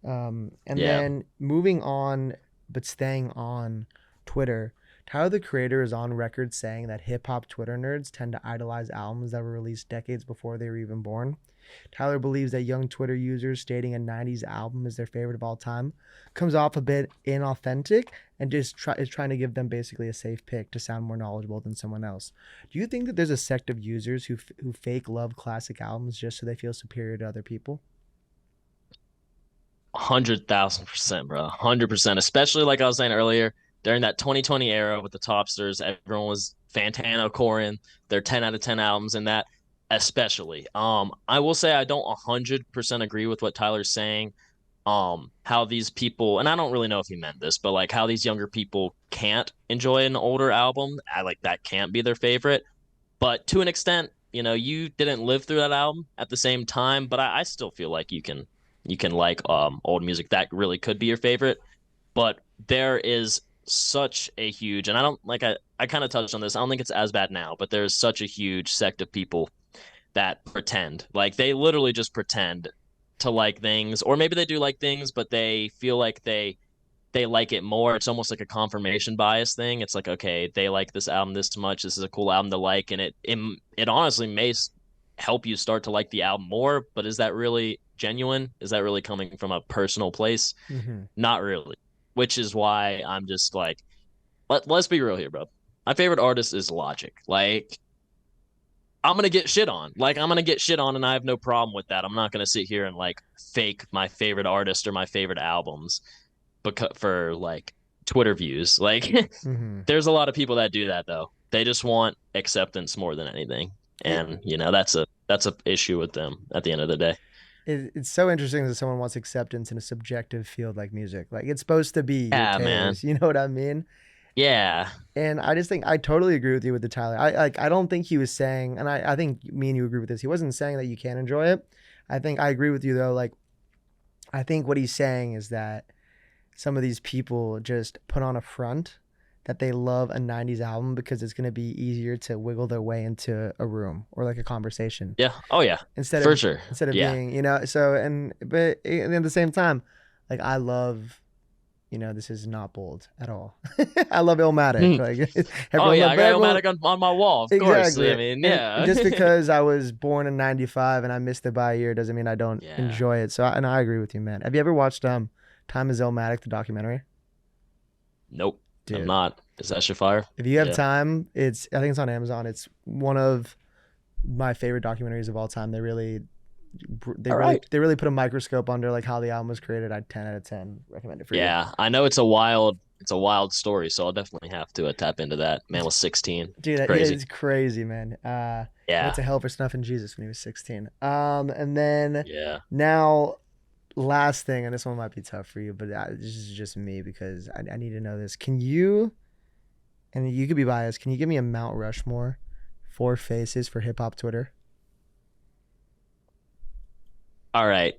And Yeah. then moving on, but staying on Twitter, Tyler the Creator is on record saying that hip hop Twitter nerds tend to idolize albums that were released decades before they were even born. Tyler believes that young Twitter users stating a 90s album is their favorite of all time comes off a bit inauthentic and is trying to give them basically a safe pick to sound more knowledgeable than someone else. Do you think that there's a sect of users who fake love classic albums just so they feel superior to other people? 100,000%, bro. 100%. Especially like I was saying earlier, during that 2020 era with the Topsters, everyone was Fantano, Corin, their 10 out of 10 albums, and that especially. I will say I don't 100% agree with what Tyler's saying. How these people, and I don't really know if he meant this, but like how these younger people can't enjoy an older album. I like that can't be their favorite. But to an extent, you didn't live through that album at the same time, but I still feel like you can like old music that really could be your favorite. But there is such a huge, and I don't like I kind of touched on this. I don't think it's as bad now, but there's such a huge sect of people that pretend. Like they literally just pretend to like things, or maybe they do like things, but they feel like they like it more. It's almost like a confirmation bias thing. It's like, okay, they like this album this much. This is a cool album to like, and it honestly may help you start to like the album more. But is that really genuine? Is that really coming from a personal place? Mm-hmm. Not really. Which is why I'm just like, let's be real here, bro. My favorite artist is Logic. Like, I'm gonna get shit on. Like, I'm gonna get shit on, and I have no problem with that. I'm not gonna sit here and like fake my favorite artist or my favorite albums because for like Twitter views. Like Mm-hmm. there's a lot of people that do that though. They just want acceptance more than anything. It, And that's a issue with them at the end of the day. it's so interesting that someone wants acceptance in a subjective field like music. Like it's supposed to be your Yeah, man. taste. You know what I mean? Yeah. And I just think I totally agree with you with the Tyler. I don't think he was saying, and I think me and you agree with this. He wasn't saying that you can't enjoy it. I think I agree with you though. Like I think what he's saying is that some of these people just put on a front that they love a 90s album because it's going to be easier to wiggle their way into a room or like a conversation Yeah. Oh yeah. instead For of sure. Yeah. being, so and at the same time, like I love, this is not bold at all. I love Illmatic. Like Oh everyone yeah, love, I but got everyone Illmatic on my wall, of course. I exactly. mean, And yeah. just because I was born in '95 and I missed it by a year doesn't mean I don't Yeah. enjoy it. So and I agree with you, man. Have you ever watched Time is Illmatic, the documentary? Nope. I'm Dude, not. Is that shit fire? if you have Yeah. time, I think it's on Amazon. It's one of my favorite documentaries of all time. All right. they really put a microscope under like how the album was created. I'd 10 out of 10 recommend it for you. Yeah. I know it's a wild story, so I'll definitely have to tap into that. Man was 16. Dude, It's yeah, crazy. it's crazy, man. Went Yeah. to hell for snuffing Jesus when he was 16. And then Yeah. now last thing, and this one might be tough for you, but this is just me because I need to know this. Can you, and you could be biased, can you give me a Mount Rushmore for faces for hip hop Twitter? All right.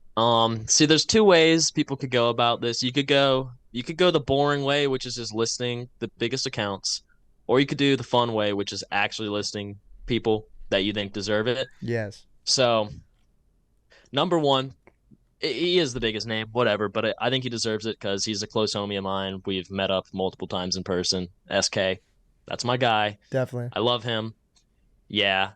See, there's two ways people could go about this. You could go the boring way, which is just listing the biggest accounts, or you could do the fun way, which is actually listing people that you think deserve it. Yes. So number one, he is the biggest name, whatever, but I think he deserves it because he's a close homie of mine. We've met up multiple times in person. SK, that's my guy. Definitely. I love him. Yeah,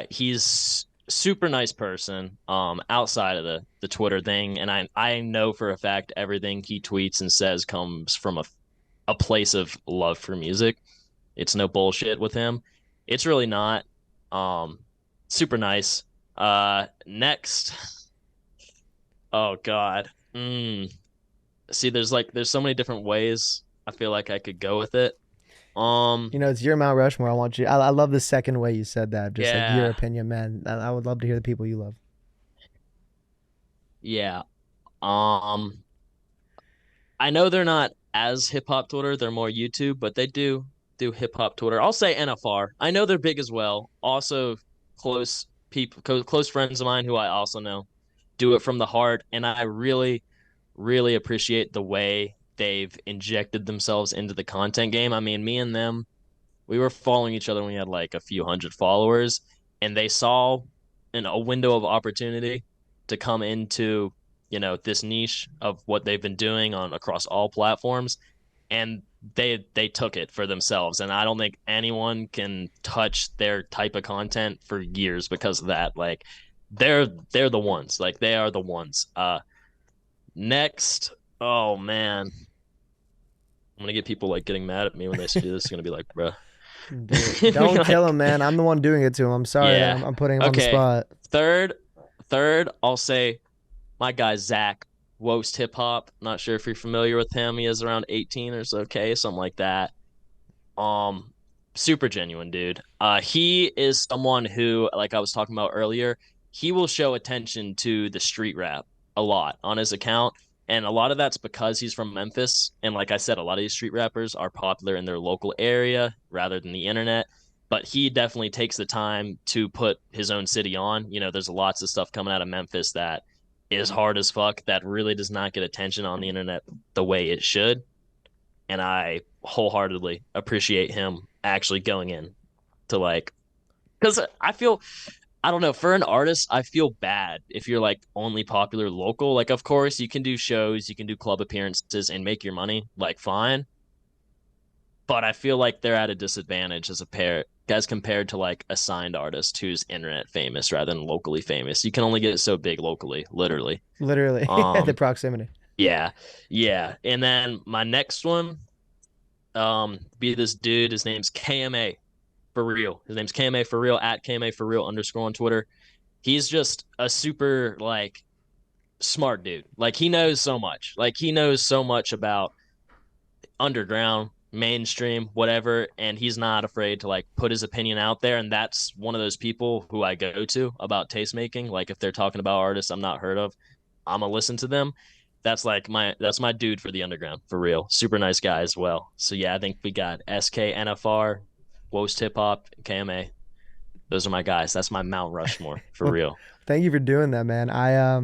he's super nice person. Outside of the Twitter thing, and I know for a fact everything he tweets and says comes from a place of love for music. It's no bullshit with him. It's really not. Um, Super nice. Next, oh God. See, there's so many different ways I feel like I could go with it. Um, It's your Mount Rushmore. I want you. I love the second way you said that. Just like your yeah, opinion, man. I would love to hear the people you love. yeah. Um, I know they're not as hip hop Twitter, they're more YouTube, but they do hip hop Twitter. I'll say NFR. I know they're big as well. Also, close people, close friends of mine who I also know do it from the heart, and I really, really appreciate the way they've injected themselves into the content game. I mean, me and them, we were following each other when we had like a few hundred followers, and they saw a window of opportunity to come into this niche of what they've been doing on across all platforms, and they took it for themselves. And I don't think anyone can touch their type of content for years because of that. Like they're the ones. Like they are the ones. Next, oh man, I'm gonna get people like getting mad at me when they see this. It's gonna be like, bruh. Don't kill Like, him, man. I'm the one doing it to him. I'm sorry that yeah. I'm putting him on the Okay. spot. Third, third, I'll say my guy Zach Woast Hip Hop. Not sure if you're familiar with him. He is around 18 or so, okay, something like that. Um, Super genuine dude. He is someone who, like I was talking about earlier, he will show attention to the street rap a lot on his account. And a lot of that's because he's from Memphis. And like I said, a lot of these street rappers are popular in their local area rather than the internet. But he definitely takes the time to put his own city on. There's lots of stuff coming out of Memphis that is hard as fuck that really does not get attention on the internet the way it should. And I wholeheartedly appreciate him actually going in to like, because I don't know, for an artist, I feel bad if you're like only popular local. Like, of course, you can do shows, you can do club appearances and make your money, like, fine. But I feel like they're at a disadvantage as a pair, guys, compared to like a signed artist who's internet famous rather than locally famous. You can only get so big locally, literally. Literally, the Um, proximity. yeah, yeah. And then my next one, be this dude. His name's KMA for real. His name's KMA for real at KMA for real _ on Twitter. He's just a super like smart dude. Like he knows so much. Like he knows so much about underground, mainstream, whatever, and he's not afraid to like put his opinion out there. And that's one of those people who I go to about tastemaking. Like if they're talking about artists I'm not heard of, I'm gonna listen to them. That's my dude for the underground for real. Super nice guy as well. So yeah, I think we got SK, NFR, Woast Hip Hop, KMA. Those are my guys. That's my Mount Rushmore for Well, real. thank you for doing that, man. I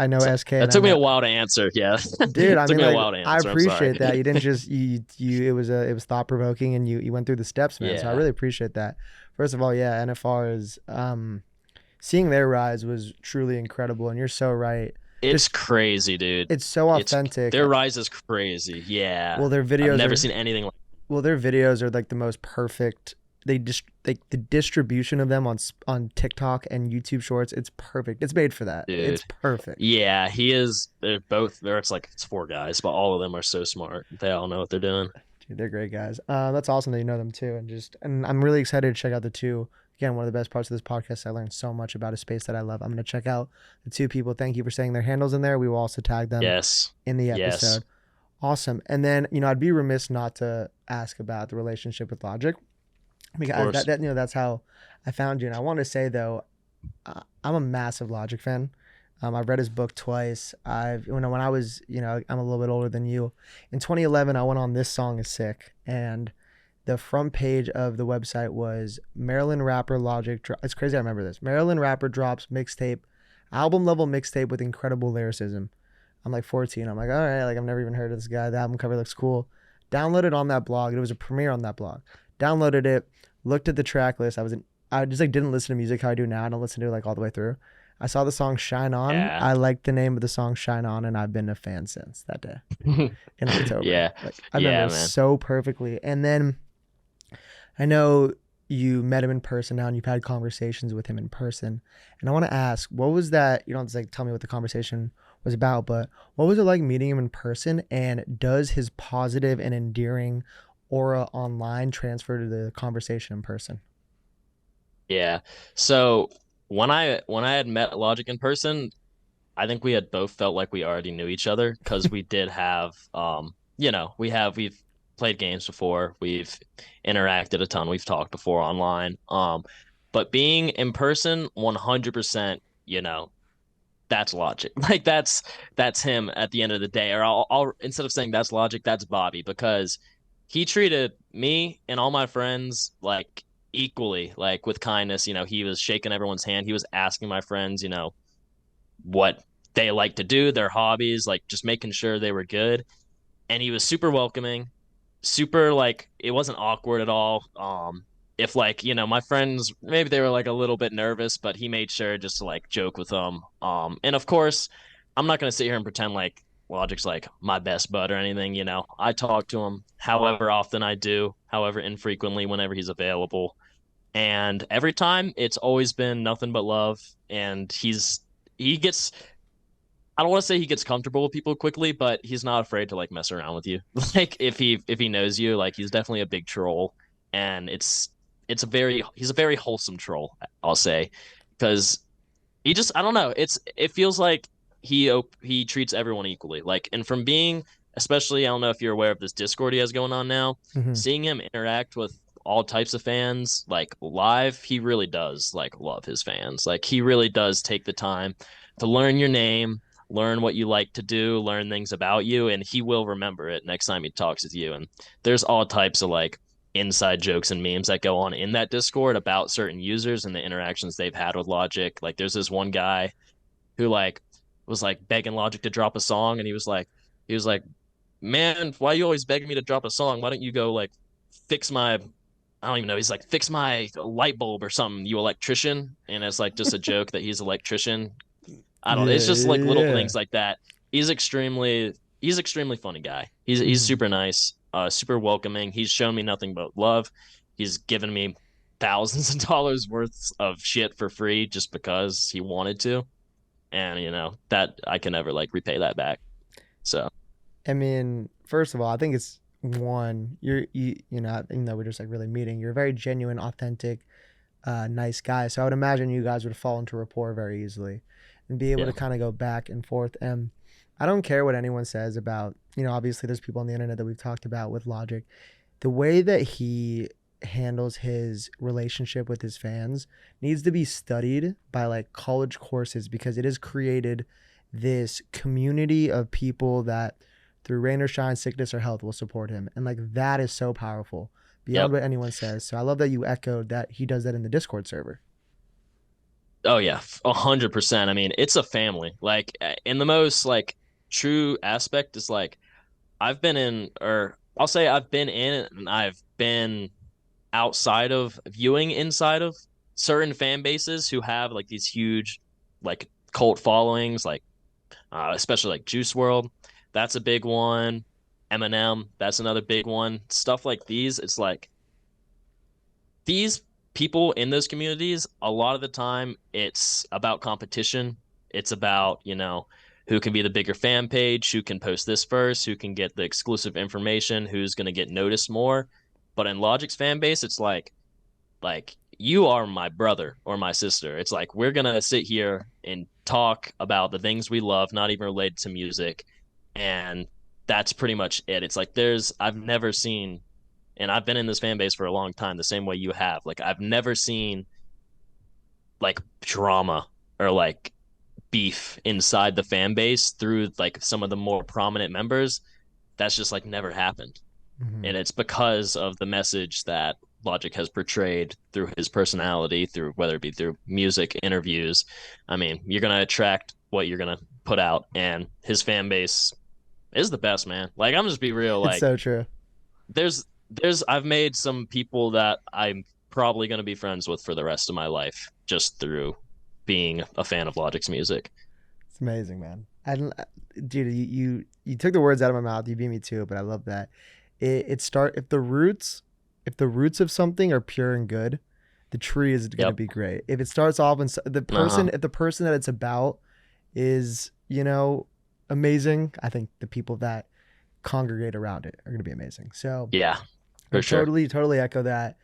know So SK, that and I took me know, a while to answer. Yeah, dude. I took mean, me a like, while to I answer. I'm sorry. appreciate that. You didn't just you. It was thought provoking, and you went through the steps, man. So I Yeah, really appreciate that. First of all, yeah, NFR is seeing their rise was truly incredible, and you're so right. it's Just crazy, dude. it's so It's authentic. their rise is crazy. Yeah, Well, their I've videos never are seen anything like. well, their videos are like the most perfect. They just like the distribution of them on TikTok and YouTube Shorts. It's perfect. It's made for that. It's Dude. perfect. Yeah, he is. They're both there. It's four guys, but all of them are so smart. They all know what they're doing. Dude, they're great guys. That's awesome that you know them too, and I'm really excited to check out the two. Again, one of the best parts of this podcast, I learned so much about a space that I love. I'm gonna check out the two people. Thank you for saying their handles in there. We will also tag them Yes, in the yes, episode. Awesome. And then I'd be remiss not to ask about the relationship with Logic of because course. that's how I found you. And I want to say though, I'm a massive Logic fan. I've read his book twice. When I was I'm a little bit older than you. In 2011, I went on This Song Is Sick, and the front page of the website was Maryland rapper Logic. It's crazy. I remember this. Maryland rapper drops mixtape, album level mixtape with incredible lyricism. I'm like 14. I'm like, all right, like I've never even heard of this guy. The album cover looks cool. Downloaded on that blog. It was a premiere on that blog. Downloaded it, looked at the track list. I just like didn't listen to music how I do now. I don't listen to it like all the way through. I saw the song Shine On. Yeah. I liked the name of the song Shine On, and I've been a fan since that day in October. Yeah. Like I remember Yeah, it man. so perfectly. And then I know you met him in person now and you've had conversations with him in person. And I want to ask, what was that? You don't have to like tell me what the conversation was about, but what was it like meeting him in person? And does his positive and endearing aura online transfer to the conversation in person? Yeah. So when I had met Logic in person, I think we had both felt like we already knew each other because we did have we've played games before, we've interacted a ton, we've talked before online. But being in person, 100%, that's Logic. Like that's him at the end of the day. Or I'll instead of saying that's Logic, that's Bobby because he treated me and all my friends like equally, like with kindness. He was shaking everyone's hand. He was asking my friends, what they like to do, their hobbies, like just making sure they were good. And he was super welcoming, super like it wasn't awkward at all. If like, my friends maybe they were like a little bit nervous, but he made sure just to like joke with them. And of course, I'm not gonna sit here and pretend like Logic's like my best bud or anything, I talk to him however often I do, however infrequently whenever he's available. And every time it's always been nothing but love. And he gets I don't want to say he gets comfortable with people quickly, but he's not afraid to like mess around with you. Like if he knows you, like he's definitely a big troll, and he's a very wholesome troll, I'll say, because he just I don't know, it feels like he treats everyone equally. Like, and from being, especially, I don't know if you're aware of this Discord he has going on now, Hmm. seeing him interact with all types of fans like live, he really does like love his fans. Like he really does take the time to learn your name, learn what you like to do, learn things about you, and he will remember it next time he talks with you. And there's all types of like inside jokes and memes that go on in that Discord about certain users and the interactions they've had with Logic. Like there's this one guy who like was like begging Logic to drop a song, and he was like, "Man, why you always begging me to drop a song? Why don't you go like fix my I don't even know. He's like, fix my light bulb or something, you electrician." And it's like just a joke that he's an electrician. I don't. It's Yeah, just like little yeah. things like that. He's extremely funny guy. He's Hmm. super nice, super welcoming. He's shown me nothing but love. He's given me thousands of dollars worth of shit for free just because he wanted to, and that I can never like repay that back. So I mean, first of all, I think it's one, you know, even though we're just like really meeting, you're a very genuine, authentic, nice guy. So I would imagine you guys would fall into rapport very easily and be able yeah, to kind of go back and forth. And I don't care what anyone says about, obviously there's people on the internet that we've talked about with Logic. The way that he handles his relationship with his fans needs to be studied by like college courses because it has created this community of people that through rain or shine, sickness or health will support him. And like that is so powerful beyond yep. what anyone says. So I love that you echoed that he does that in the Discord server. Oh yeah, 100%. I mean, it's a family. Like in the most like true aspect is like I've been in, or I'll say I've been in it, and I've been outside of viewing inside of certain fan bases who have like these huge like cult followings, like especially like Juice World. That's a big one. Eminem, that's another big one. Stuff like these, it's like these people in those communities, a lot of the time, it's about competition. It's about, who can be the bigger fan page, who can post this first, who can get the exclusive information, who's going to get noticed more. But in Logic's fan base, it's like you are my brother or my sister. It's like we're going to sit here and talk about the things we love, not even related to music. And that's pretty much it. It's like I've never seen, and I've been in this fan base for a long time, the same way you have. Like I've never seen like drama or like beef inside the fan base through like some of the more prominent members. That's just like never happened. Mm-hmm. And it's because of the message that Logic has portrayed through his personality, through whether it be through music, interviews. I mean, you're gonna attract what you're gonna put out, and his fan base is the best, man. Like I'm just be real, It's like so true. there's I've made some people that I'm probably going to be friends with for the rest of my life just through being a fan of Logic's music. It's amazing, man. Dude, you took the words out of my mouth. You beat me to it, but I love that. It start if the roots of something are pure and good, the tree is gonna Yep. be great. If it starts off and the Uh-huh. person, if the person that it's about is amazing, I think the people that congregate around it are gonna be amazing. So Yeah, I for sure. totally echo that.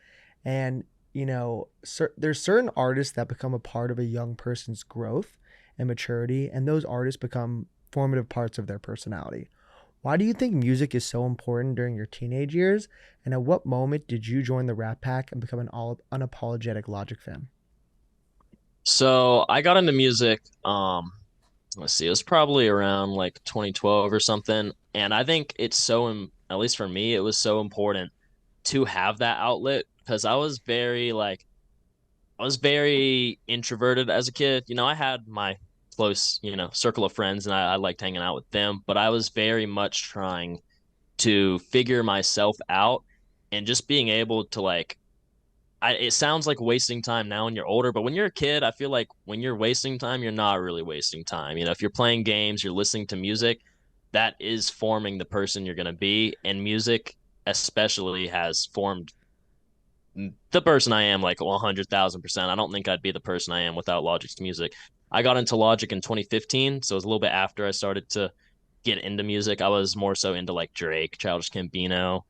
And, there's certain artists that become a part of a young person's growth and maturity, and those artists become formative parts of their personality. Why do you think music is so important during your teenage years? And at what moment did you join the Rat Pack and become an all unapologetic Logic fan? So I got into music, let's see, it was probably around like 2012 or something. And I think it's at least for me, it was so important to have that outlet because I was very introverted as a kid. I had my close, circle of friends and I liked hanging out with them, but I was very much trying to figure myself out and just being able to it sounds like wasting time now when you're older, but when you're a kid, I feel like when you're wasting time, you're not really wasting time. If you're playing games, you're listening to music, that is forming the person you're going to be. And music, especially, has formed the person I am like 100,000%. I don't think I'd be the person I am without Logic's music. I got into Logic in 2015, so it was a little bit after I started to get into music. I was more so into like Drake, Childish Gambino,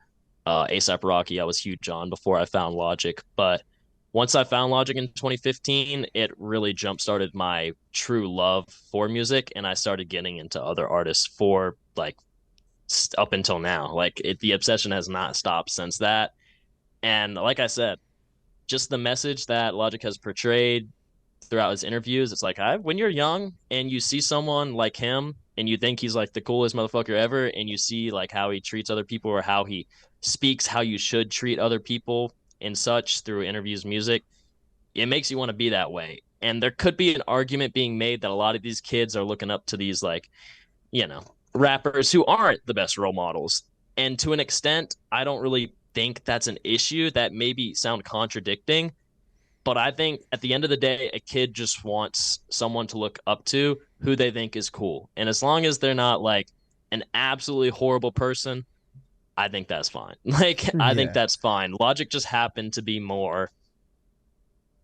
ASAP Rocky. I was huge on before I found Logic, but once I found Logic in 2015, it really jump started my true love for music, and I started getting into other artists for like up until now. The obsession has not stopped since that. And like I said, just the message that Logic has portrayed throughout his interviews. It's like when you're young and you see someone like him and you think he's like the coolest motherfucker ever, and you see like how he treats other people or how he speaks, how you should treat other people and such through interviews, music, it makes you want to be that way. And there could be an argument being made that a lot of these kids are looking up to these you know, rappers who aren't the best role models. And to an extent, I don't really think that's an issue that maybe sound contradicting, but I think at the end of the day, a kid just wants someone to look up to who they think is cool. And as long as they're not like an absolutely horrible person, I think that's fine. I think Yeah. that's fine. Logic just happened to be more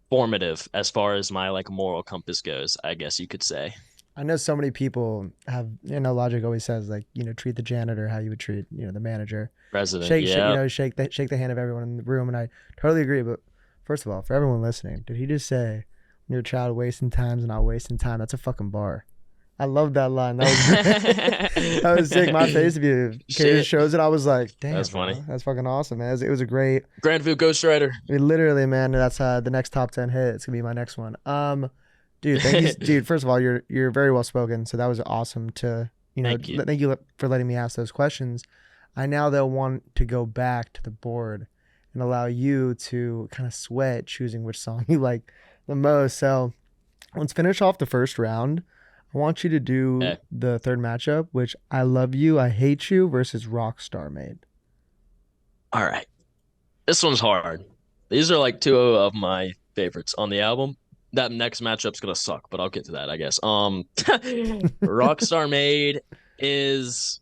formative as far as my like moral compass goes, I guess you could say. I know so many people have, Logic always says like, treat the janitor how you would treat, the manager. President, yeah. Shake the hand of everyone in the room, and I totally agree. But first of all, for everyone listening, did he just say, "When your child wasting time's not wasting time"? That's a fucking bar. I love that line. That was great. That was sick. My face view. Katie Shit. shows it. I was like, damn, That's bro, funny. that's fucking awesome, man. It was a great. Grandview Ghostwriter. I mean, literally, man. That's the next top 10 hit. It's gonna be my next one. Dude, thank you, dude. First of all, you're very well spoken. So that was awesome to Thank you. thank you for letting me ask those questions. I now though want to go back to the board and allow you to kind of sweat choosing which song you like the most. So let's finish off the first round. I want you to do Okay. the third matchup, which I Love You, I Hate You versus Rockstar made. All right. This one's hard. These are like two of my favorites on the album. That next matchup's gonna suck, but I'll get to that, I guess. Rockstar Made is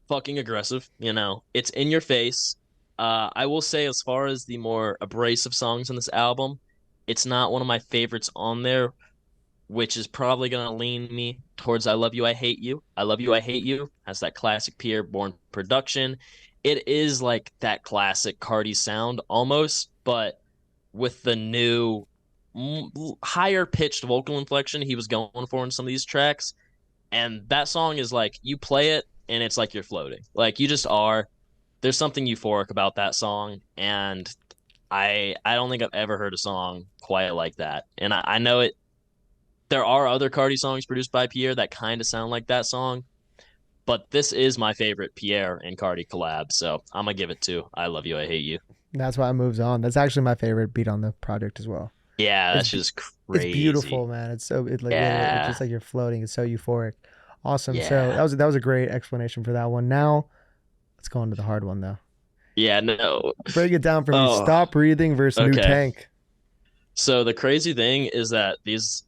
fucking aggressive, It's in your face. I will say, as far as the more abrasive songs on this album, it's not one of my favorites on there, which is probably gonna lean me towards I Love You, I Hate You. I Love You, I Hate You has that classic Pierre Bourne production. It is like that classic Cardi sound almost, but with the new higher pitched vocal inflection he was going for in some of these tracks. And that song is like you play it and it's like you're floating. Like you just are. There's something euphoric about that song, and I don't think I've ever heard a song quite like that. And I know it. There are other Cardi songs produced by Pierre that kind of sound like that song, but this is my favorite Pierre and Cardi collab. So I'm gonna give it to I Love You, I Hate You. That's why it moves on. That's actually my favorite beat on the project as well. Yeah, It's that's just it's beautiful, crazy. man. It like literally it's Yeah, just like you're floating. It's so euphoric. Awesome. So yeah. that was a great explanation for that one. Now let's go on to the hard one though. Yeah, no. Break it down for me. Oh, Stop Breathing versus New okay. Tank. So the crazy thing is that these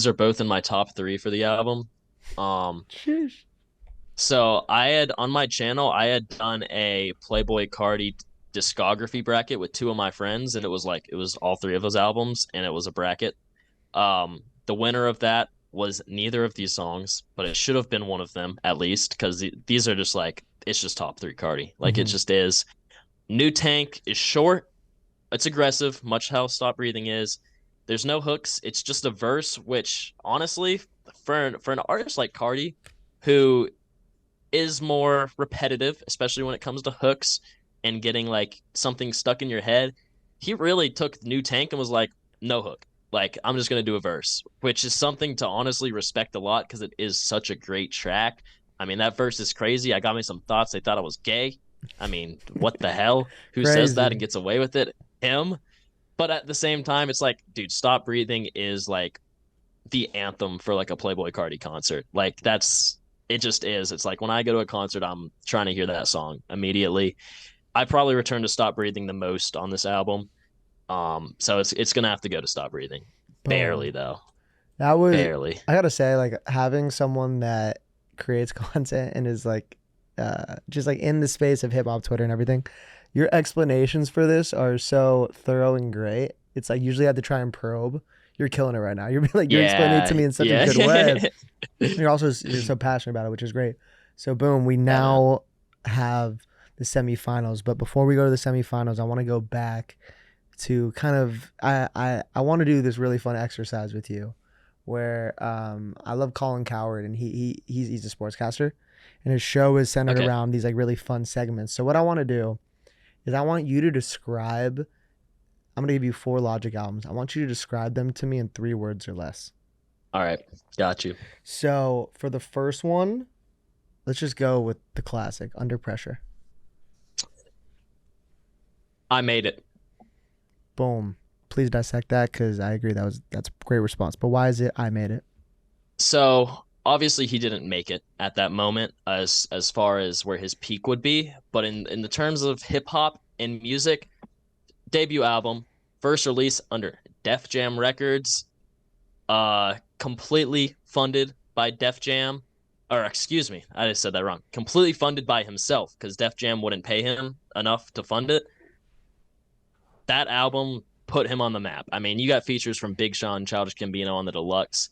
are both in my top three for the album. Um, Sheesh. so I had on my channel, I had done a Playboy Cardi discography bracket with two of my friends, and it was all three of those albums, and it was a bracket. The winner of that was neither of these songs, but it should have been one of them at least, because these are just like it's just top three Cardi. Like it Hmm. just is. New Tank is short, it's aggressive, much how Stop Breathing is. There's no hooks. It's just a verse, which honestly, for an artist like Cardi, who is more repetitive, especially when it comes to hooks and getting like something stuck in your head, he really took New Tank and was like, no hook. Like, I'm just going to do a verse, which is something to honestly respect a lot because it is such a great track. I mean, that verse is crazy. I got me some thoughts. They thought I was gay. I mean, what the hell? Who says that and Crazy. gets away with it? Him. But at the same time, it's like, dude, Stop Breathing is like the anthem for like a Playboy Cardi concert. Like that's it just is. It's like when I go to a concert, I'm trying to hear that song immediately. I probably return to Stop Breathing the most on this album. So it's gonna have to go to Stop Breathing. Barely Boom. though. That was, Barely. I gotta say, like having someone that creates content and is like, just like in the space of hip hop Twitter and everything. Your explanations for this are so thorough and great. It's like usually I have to try and probe. You're killing it right now. You're like you're explaining it to Yeah, me in such a yeah. good way. You're so passionate about it, which is great. So boom, we Yeah, man. now have the semifinals. But before we go to the semifinals, I want to go back to kind of I want to do this really fun exercise with you, where I love Colin Coward and he's a sportscaster, and his show is centered Okay. around these like really fun segments. So what I want to do is I want you to describe. I'm gonna give you four Logic albums. I want you to describe them to me in 3 words or less. All right. Got you. So for the first one, let's just go with the classic, Under Pressure. I made it. Boom. Please dissect that because I agree that's a great response. But why is it I made it? So obviously he didn't make it at that moment as far as where his peak would be, but in the terms of hip hop and music, debut album, first release under Def Jam Records, completely funded by Def Jam, or excuse me, I just said that wrong. Completely funded by himself because Def Jam wouldn't pay him enough to fund it. That album put him on the map. I mean, you got features from Big Sean, Childish Gambino on the deluxe.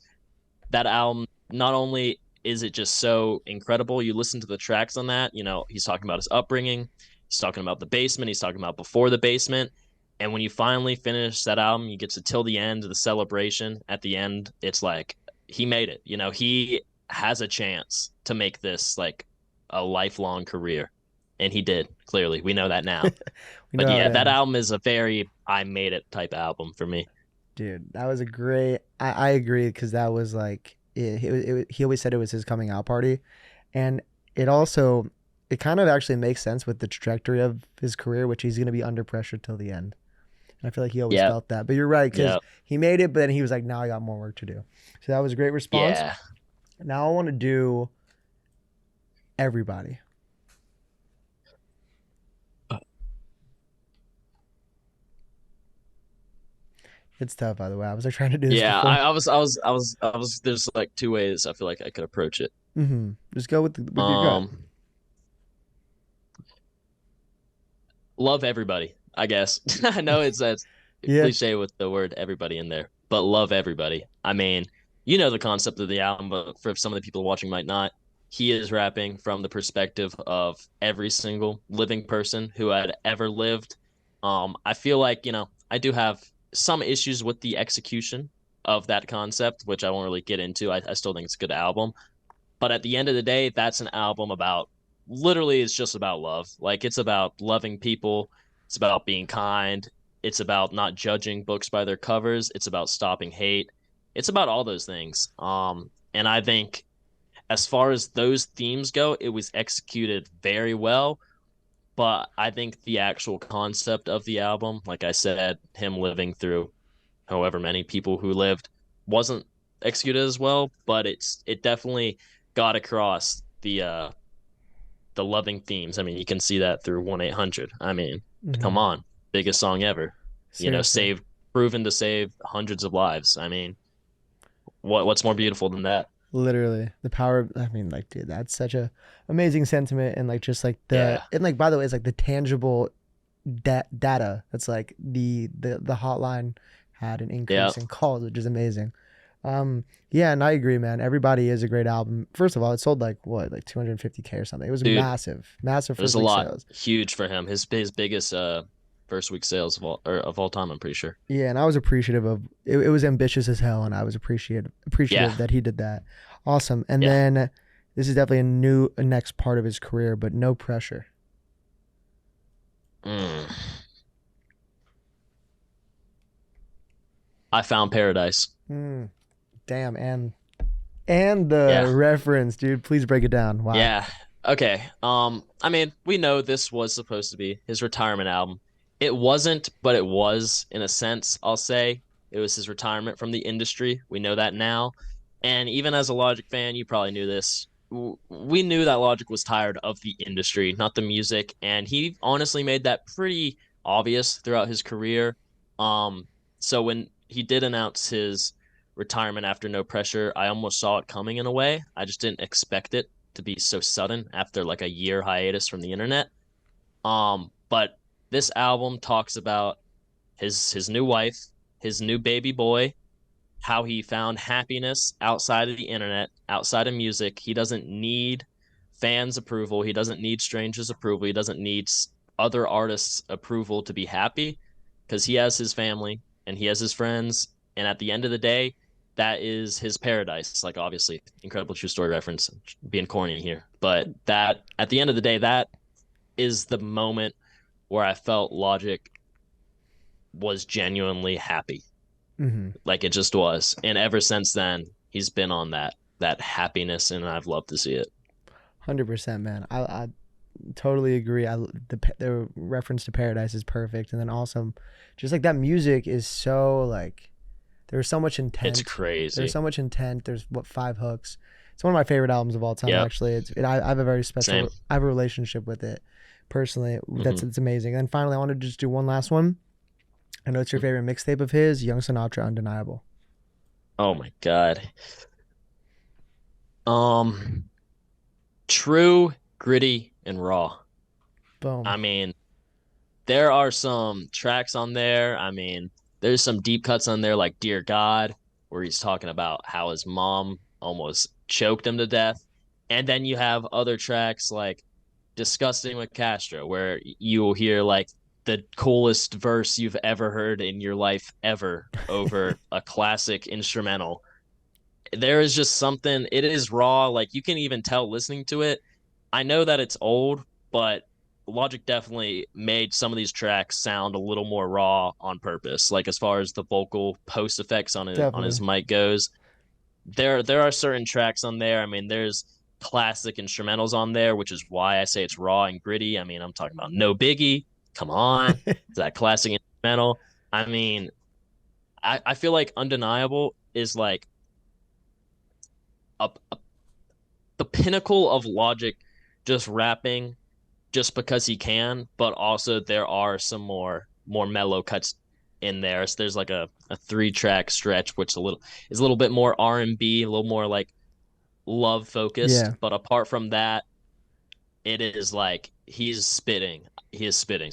That album, not only is it just so incredible, you listen to the tracks on that, he's talking about his upbringing, he's talking about the basement, he's talking about before the basement. And when you finally finish that album, you get to till the end, the celebration at the end, it's like he made it. He has a chance to make this like a lifelong career. And he did, clearly. We know that now. We know But how it yeah, that ends. album is a very I made it type album for me. Dude, that was a great. I agree because that was like he always said it was his coming out party, and it also it kind of actually makes sense with the trajectory of his career, which he's going to be under pressure till the end. And I feel like he always Yeah, felt that. But you're right because yeah, he made it, but then he was like, "Now I got more work to do." So that was a great response. yeah. Now I want to do everybody. It's tough, by the way. I was like trying to do this Yeah, before. I was. There's like two ways I feel like I could approach it. Just go with your gut. Um, love everybody. I guess I know it's Yeah. cliche with the word everybody in there, but love everybody. I mean, you know the concept of the album, but for some of the people watching might not. He is rapping from the perspective of every single living person who had ever lived. I feel like I do have some issues with the execution of that concept, which I won't really get into. I still think it's a good album. But at the end of the day, that's an album about literally it's just about love. Like it's about loving people, it's about being kind, it's about not judging books by their covers, it's about stopping hate. It's about all those things. And I think as far as those themes go, it was executed very well. But I think the actual concept of the album, like I said, him living through however many people who lived wasn't executed as well, but it definitely got across the loving themes. I mean, you can see that through 1-800. I mean, come Hmm. on, biggest song ever. You know, Seriously. saved proven to save hundreds of lives. I mean, what's more beautiful than that? Literally the power of, I mean, like, dude, that's such a amazing sentiment. And like just like the Yeah. and like by the way, it's like the tangible data that's like the hotline had an Yeah. increase in calls, which is amazing. Yeah, and I agree, man. Everybody is a great album. First of all, it sold like what, like 250K or something. It was Dude, massive it was first a week lot. sales. Huge for him. His biggest first week sales of all time, I'm pretty sure. Yeah, and I was appreciative of it. It was ambitious as hell, and I was Yeah. appreciative that he did that. Awesome. And Yeah. then this is definitely a next part of his career, but no pressure. Mm. I found paradise. Mm, damn, and the Yeah. reference, dude. Please break it down. Why? Yeah. Okay. I mean, we know this was supposed to be his retirement album. It wasn't, but it was in a sense, I'll say. It was his retirement from the industry. We know that now. And even as a Logic fan, you probably knew this. We knew that Logic was tired of the industry, not the music, and he honestly made that pretty obvious throughout his career. Um, so when he did announce his retirement after No Pressure, I almost saw it coming in a way. I just didn't expect it to be so sudden after like a year hiatus from the internet. But this album talks about his new wife, his new baby boy, how he found happiness outside of the internet, outside of music. He doesn't need fans' approval. He doesn't need strangers' approval. He doesn't need other artists' approval to be happy because he has his family and he has his friends. And at the end of the day, that is his paradise. Like, obviously, incredible true story reference, being corny here. But that, at the end of the day, that is the moment where I felt Logic was genuinely happy. Mm-hmm. Like it just was. And ever since then, he's been on that happiness, and I've loved to see it. 100%, man. I totally agree. The reference to Paradise is perfect, and then also, just like that music is so like there's so much It's intent. There's crazy. so much intent. There's what, five hooks. It's one of my favorite albums of all time. Yep. Actually, I have a very Same. special. I have a relationship with it personally. Hmm. It's amazing. And then finally, I wanted to just do one last one. I know it's your favorite mixtape of his, Young Sinatra, Undeniable. Oh my God. Um, true, gritty, and raw. Boom. I mean, there are some tracks on there. I mean, there's some deep cuts on there, like Dear God, where he's talking about how his mom almost choked him to death. And then you have other tracks like Disgusting with Castro, where you will hear like the coolest verse you've ever heard in your life ever over a classic instrumental. There is just something, it is raw. Like you can even tell listening to it. I know that it's old, but Logic definitely made some of these tracks sound a little more raw on purpose. Like as far as the vocal post effects on his Definitely. mic goes, there are certain tracks on there. I mean, there's classic instrumentals on there, which is why I say it's raw and gritty. I mean, I'm talking about No Biggie. Come on, it's that classic instrumental. I mean, I feel like Undeniable is like a the pinnacle of Logic, just rapping just because he can, but also there are some more mellow cuts in there. So there's like a 3 track stretch, which is a little bit more R&B, a little more like love focused. Yeah. But apart from that, it is like he's spitting. He is spitting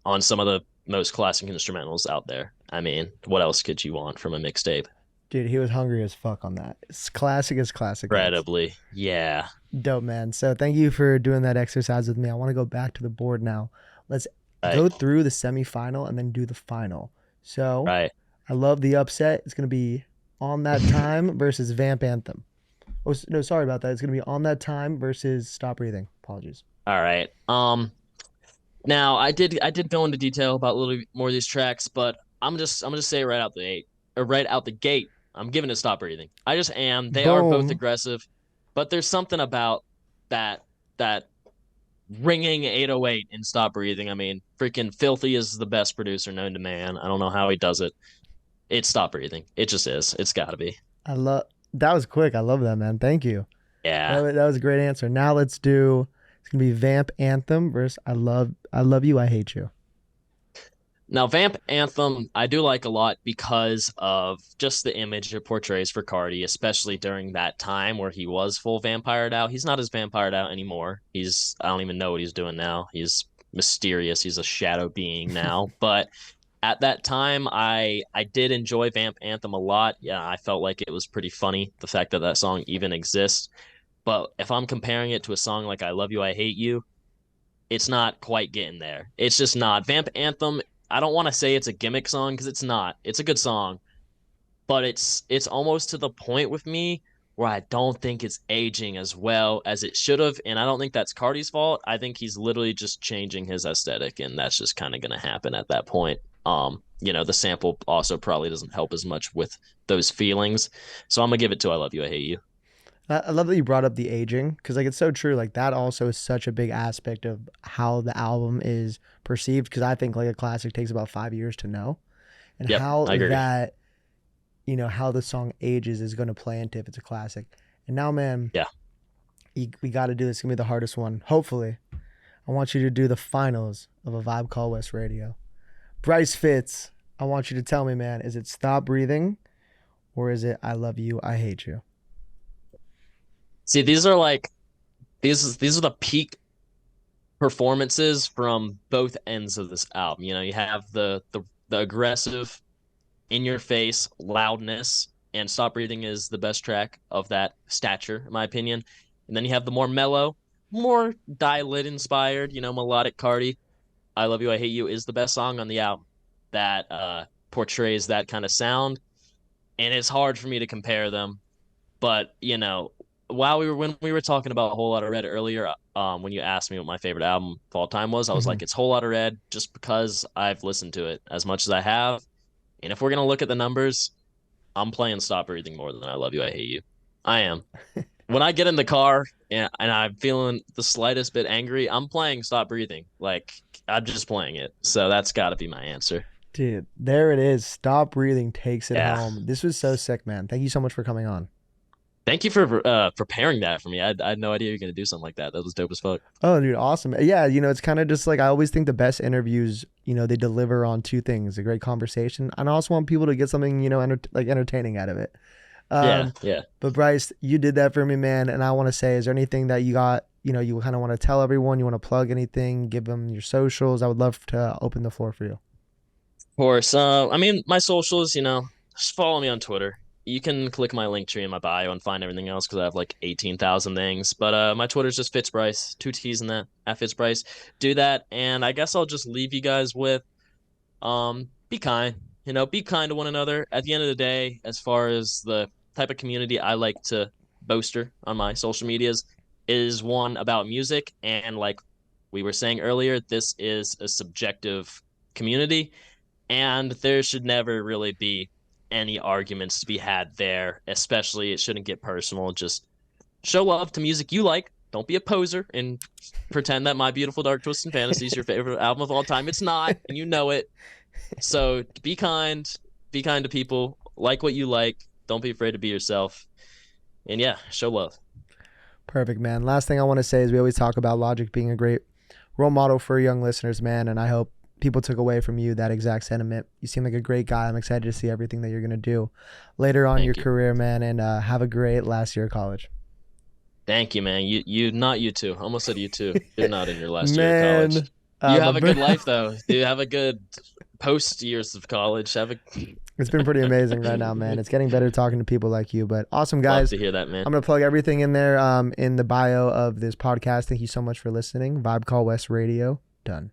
on some of the most classic instrumentals out there. I mean, what else could you want from a mixtape? Dude, he was hungry as fuck on that. It's classic as classic gets. Incredibly. Yeah. Dope, man. So thank you for doing that exercise with me. I want to go back to the board now. Let's Right. go through the semifinal and then do the final. So Right. I love the upset. It's going to be On That Time versus Vamp Anthem. Oh, no, sorry about that. It's going to be On That Time versus Stop Breathing. Apologies. All right. Now I did go into detail about a little bit more of these tracks, but I'm gonna say right out the gate or right out the gate, I'm giving it Stop Breathing. I just am. They are both Boom. aggressive, but there's something about that ringing 808 in Stop Breathing. I mean, freaking Filthy is the best producer known to man. I don't know how he does it. It's Stop Breathing. It just is. It's got to be. I love that was quick. I love that, man. Thank you. Yeah. That was a great answer. Now let's do It's gonna be Vamp Anthem versus I Love You, I Hate You. Now, Vamp Anthem, I do like a lot because of just the image it portrays for Cardi, especially during that time where he was full vampired out. He's not as vampired out anymore. I don't even know what he's doing now. He's mysterious. He's a shadow being now. But at that time, I did enjoy Vamp Anthem a lot. Yeah, I felt like it was pretty funny, the fact that that song even exists. But if I'm comparing it to a song like I Love You, I Hate You, it's not quite getting there. It's just not. Vamp Anthem, I don't want to say it's a gimmick song because it's not. It's a good song, but it's almost to the point with me where I don't think it's aging as well as it should have, and I don't think that's Cardi's fault. I think he's literally just changing his aesthetic, and that's just kind of going to happen at that point. The sample also probably doesn't help as much with those feelings. So I'm gonna give it to I Love You, I Hate You. I love that you brought up the aging because like it's so true. Like that also is such a big aspect of how the album is perceived. Because I think like a classic takes about 5 years to know, and Yep, how I agree. that how the song ages is going to play into if it's a classic. And now, man, Yeah. we got to do this. It's gonna be the hardest one. Hopefully, I want you to do the finals of a Vibe Call West Radio. Bryce Fitts, I want you to tell me, man, is it Stop Breathing or is it I Love You, I Hate You? See, these are the peak performances from both ends of this album. You have the aggressive, in your face loudness, and Stop Breathing is the best track of that stature, in my opinion. And then you have the more mellow, more Die-Lit inspired, melodic Cardi. I Love You, I Hate You is the best song on the album that portrays that kind of sound. And it's hard for me to compare them. But, when we were talking about Whole Lotta Red earlier, when you asked me what my favorite album of all time was, I was Mhm. like, it's Whole Lotta Red just because I've listened to it as much as I have. And if we're gonna look at the numbers, I'm playing Stop Breathing more than I Love You, I Hate You. I am. When I get in the car and I'm feeling the slightest bit angry, I'm playing Stop Breathing. Like I'm just playing it. So that's got to be my answer. Dude, there it is. Stop Breathing takes it Yeah. home. This was so sick, man. Thank you so much for coming on. Thank you for preparing that for me. I had no idea you were gonna do something like that. That was dope as fuck. Oh, dude, awesome. Yeah, it's kind of just like I always think the best interviews, they deliver on two things: a great conversation, and I also want people to get something, like entertaining out of it. Yeah, Um, yeah. but Bryce, you did that for me, man. And I want to say, is there anything that you got, you kind of want to tell everyone? You want to plug anything? Give them your socials. I would love to open the floor for you. Of course. I mean, my socials, just follow me on Twitter. You can click my link tree in my bio and find everything else because I have like 18,000 things. But my Twitter's just Fitzbryce, two T's in that, at Fitzbryce. Do that, and I guess I'll just leave you guys with be kind. Be kind to one another. At the end of the day, as far as the type of community I like to bolster on my social medias, is one about music. And like we were saying earlier, this is a subjective community, and there should never really be any arguments to be had there. Especially, it shouldn't get personal. Just show love to music you like. Don't be a poser and pretend that My Beautiful Dark Twisted Fantasy is your favorite album of all time. It's not, and you know it. So be kind. Be kind to people. Like what you like. Don't be afraid to be yourself. And yeah, show love. Perfect, man. Last thing I want to say is we always talk about Logic being a great role model for young listeners, man. And I hope people took away from you that exact sentiment. You seem like a great guy. I'm excited to see everything that you're going to do later on in your Thank you. career, man. And have a great last year of college. Thank you, man. Not you too. Almost said you too. You're not in your last year of Man, college. You have a good life though. You have a good post years of college. it's been pretty amazing right now, man. It's getting better talking to people like you. But awesome, Love guys. to hear that, man. I'm going to plug everything in there in the bio of this podcast. Thank you so much for listening. Vibe Call West Radio. Done.